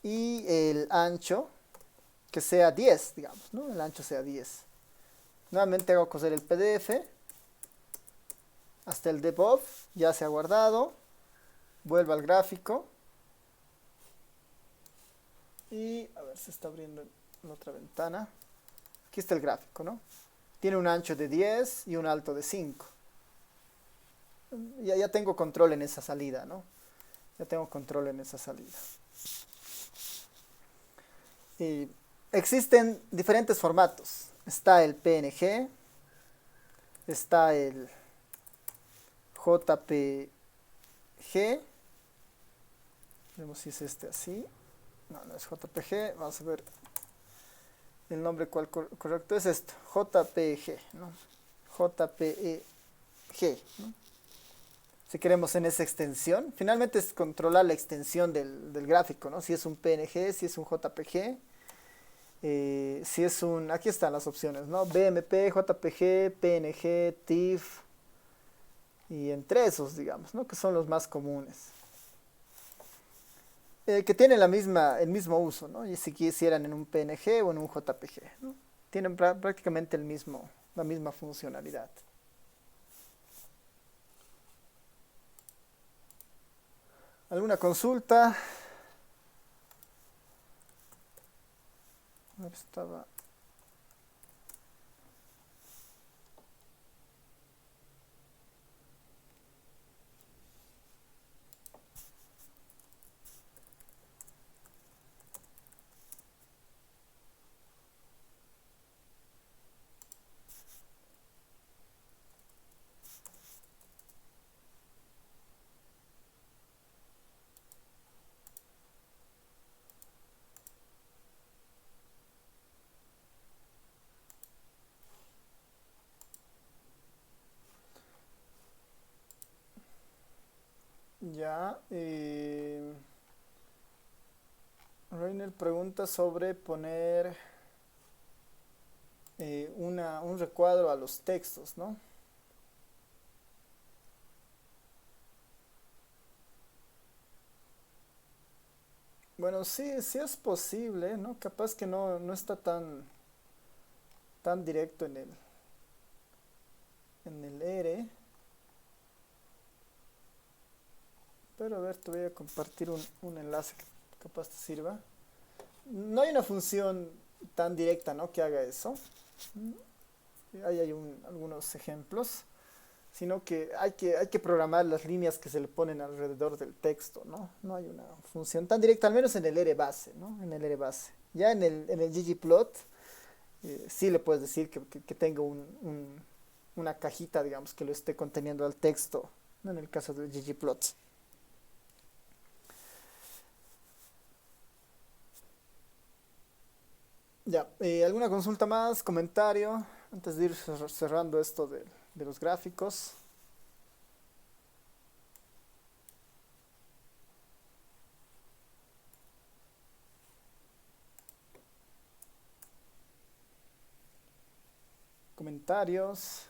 Speaker 1: Y el ancho, que sea 10, digamos, ¿no? El ancho sea 10. Nuevamente hago coser el PDF, hasta el debuff, ya se ha guardado, vuelvo al gráfico. Y a ver, se está abriendo en otra ventana. Aquí está el gráfico, ¿no? Tiene un ancho de 10 y un alto de 5. Ya tengo control en esa salida, ¿no? Ya tengo control en esa salida. Y existen diferentes formatos. Está el PNG, está el JPG. Vemos si es este así. No, no es JPG. Vamos a ver el nombre cual correcto es esto. JPG, ¿no? JPEG, ¿no? Si queremos en esa extensión. Finalmente es controlar la extensión del gráfico, ¿no? Si es un PNG, si es un JPG. Si es un... Aquí están las opciones, ¿no? BMP, JPG, PNG, TIFF. Y entre esos, digamos, ¿no? Que son los más comunes. Que tienen el mismo uso, ¿no? Y si quisieran en un PNG o en un JPG, ¿no? Tienen prácticamente la misma funcionalidad. ¿Alguna consulta? Estaba... Ya. Reiner pregunta sobre poner un recuadro a los textos, ¿no? Bueno, sí, sí es posible, ¿no? Capaz que no está tan directo en el R. Pero a ver, te voy a compartir un enlace que capaz te sirva. No hay una función tan directa, ¿no? Que haga eso. Ahí hay algunos ejemplos. Sino que hay que programar las líneas que se le ponen alrededor del texto, ¿no? No hay una función tan directa, al menos en el R base, ¿no? En el R base. Ya en el ggplot, sí le puedes decir que tenga una cajita, digamos, que lo esté conteniendo al texto, ¿no? En el caso del ggplot. Ya, ¿alguna consulta más, comentario? Antes de ir cerrando esto de los gráficos. Comentarios.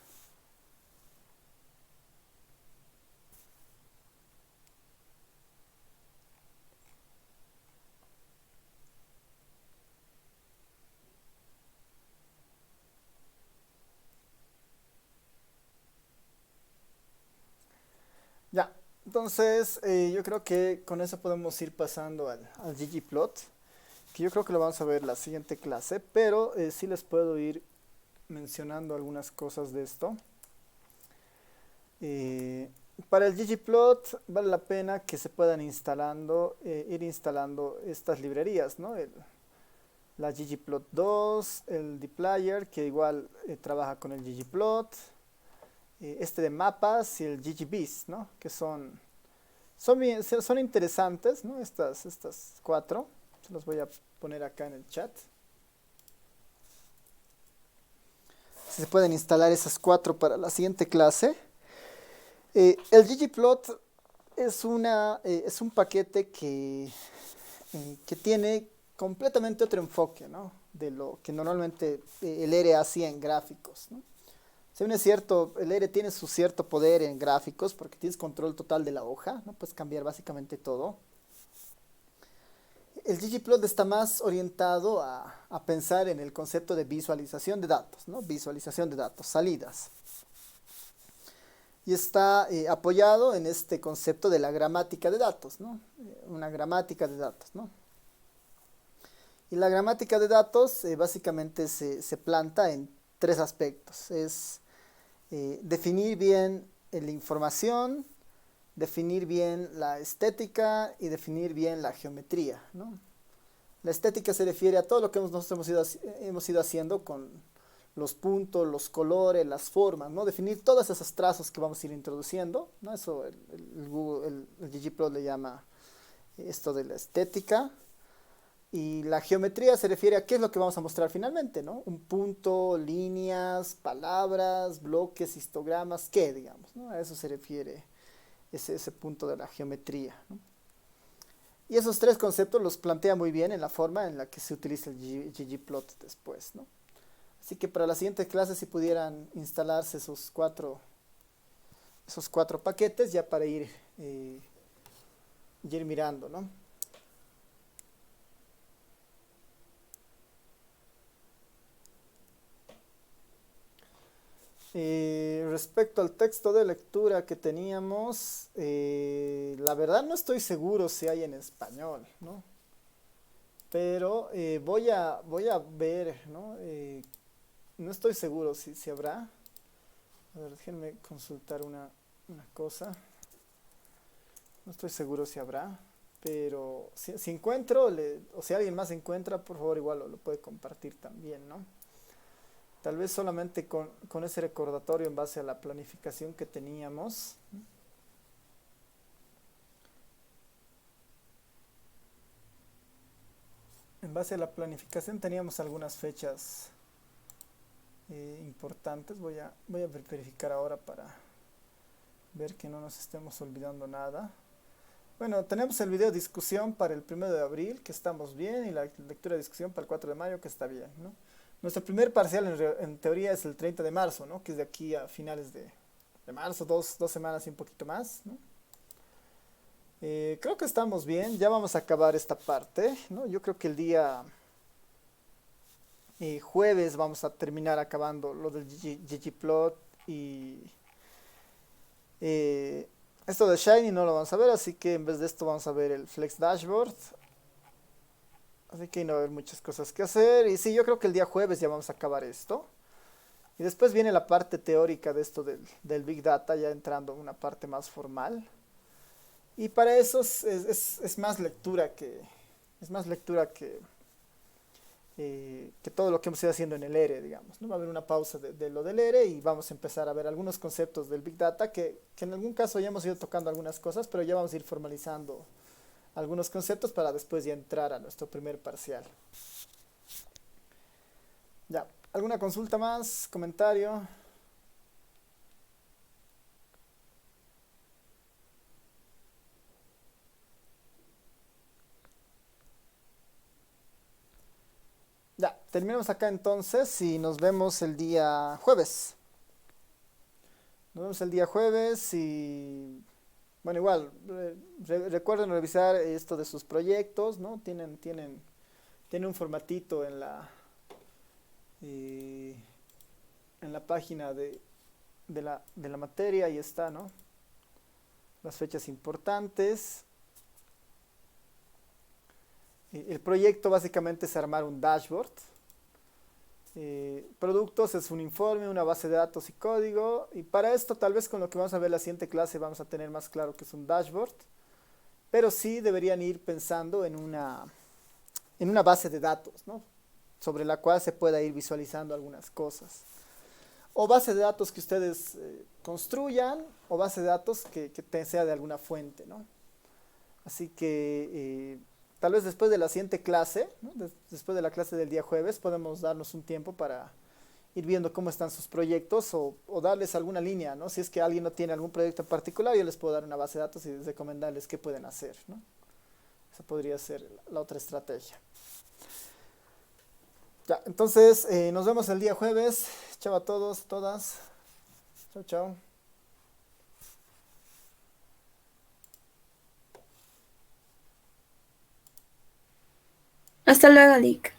Speaker 1: Ya, entonces yo creo que con eso podemos ir pasando al ggplot, que yo creo que lo vamos a ver la siguiente clase, pero sí les puedo ir mencionando algunas cosas de esto. Eh, para el ggplot vale la pena que se puedan ir instalando estas librerías, ¿no? La ggplot2, el dplyr, que igual trabaja con el ggplot, este de mapas y el ggbis, ¿no? Que son interesantes, ¿no? Estas cuatro. Se los voy a poner acá en el chat. Se pueden instalar esas cuatro para la siguiente clase. El ggplot es un paquete que tiene completamente otro enfoque, ¿no? De lo que normalmente el R hacía en gráficos, ¿no? Si bien es cierto, el R tiene su cierto poder en gráficos porque tienes control total de la hoja, ¿no? Puedes cambiar básicamente todo. El ggplot está más orientado a pensar en el concepto de visualización de datos, ¿no? Visualización de datos, salidas. Y está apoyado en este concepto de la gramática de datos, ¿no? Una gramática de datos, ¿no? Y la gramática de datos básicamente se planta en tres aspectos. Es definir bien la información, definir bien la estética y definir bien la geometría, ¿no? La estética se refiere a todo lo que nosotros hemos ido haciendo con los puntos, los colores, las formas, ¿no? Definir todos esos trazos que vamos a ir introduciendo, ¿no? Eso el ggplot le llama esto de la estética. Y la geometría se refiere a qué es lo que vamos a mostrar finalmente, ¿no? Un punto, líneas, palabras, bloques, histogramas, ¿qué, digamos, ¿no? A eso se refiere ese punto de la geometría, ¿no? Y esos tres conceptos los plantea muy bien en la forma en la que se utiliza el ggplot después, ¿no? Así que para la siguiente clase si pudieran instalarse esos cuatro paquetes ya para ir mirando, ¿no? Respecto al texto de lectura que teníamos, la verdad no estoy seguro si hay en español, ¿no? Pero voy a ver, ¿no? No estoy seguro si habrá. A ver, déjenme consultar una cosa. No estoy seguro si habrá. Pero si encuentro, o si alguien más encuentra, por favor, igual lo puede compartir también, ¿no? Tal vez solamente con ese recordatorio en base a la planificación que teníamos. En base a la planificación teníamos algunas fechas importantes. Voy a verificar ahora para ver que no nos estemos olvidando nada. Bueno, tenemos el video discusión para el 1 de abril, que estamos bien, y la lectura de discusión para el 4 de mayo, que está bien, ¿no? Nuestro primer parcial en teoría es el 30 de marzo, ¿no? Que es de aquí a finales de marzo, dos semanas y un poquito más, ¿no? Creo que estamos bien, ya vamos a acabar esta parte, ¿no? Yo creo que el día jueves vamos a terminar acabando lo del ggplot y esto de Shiny no lo vamos a ver, así que en vez de esto vamos a ver el Flex Dashboard. Así que no va a haber muchas cosas que hacer. Y sí, yo creo que el día jueves ya vamos a acabar esto. Y después viene la parte teórica de esto del Big Data, ya entrando en una parte más formal. Y para eso es más lectura que todo lo que hemos ido haciendo en el ERE, digamos, ¿no? Va a haber una pausa de lo del ERE y vamos a empezar a ver algunos conceptos del Big Data que en algún caso ya hemos ido tocando algunas cosas, pero ya vamos a ir formalizando algunos conceptos para después ya entrar a nuestro primer parcial. Ya, ¿alguna consulta más? ¿Comentario? Ya, terminamos acá entonces y nos vemos el día jueves. Nos vemos el día jueves y bueno, igual, recuerden revisar esto de sus proyectos, ¿no? Tienen un formatito eh, en la página de la materia, ahí está, ¿no? Las fechas importantes. El proyecto básicamente es armar un dashboard. Productos es un informe, una base de datos y código. Y para esto, tal vez con lo que vamos a ver la siguiente clase, vamos a tener más claro que es un dashboard. Pero sí deberían ir pensando en una base de datos, ¿no? Sobre la cual se pueda ir visualizando algunas cosas. O base de datos que ustedes construyan, o base de datos que sea de alguna fuente, ¿no? Así que tal vez después de la siguiente clase, ¿no? Después de la clase del día jueves, podemos darnos un tiempo para ir viendo cómo están sus proyectos o darles alguna línea, ¿no? Si es que alguien no tiene algún proyecto en particular, yo les puedo dar una base de datos y recomendarles qué pueden hacer, ¿no? Esa podría ser la otra estrategia. Ya, entonces nos vemos el día jueves. Chao a todos, todas. Chao, chao.
Speaker 2: Hasta luego, Lick.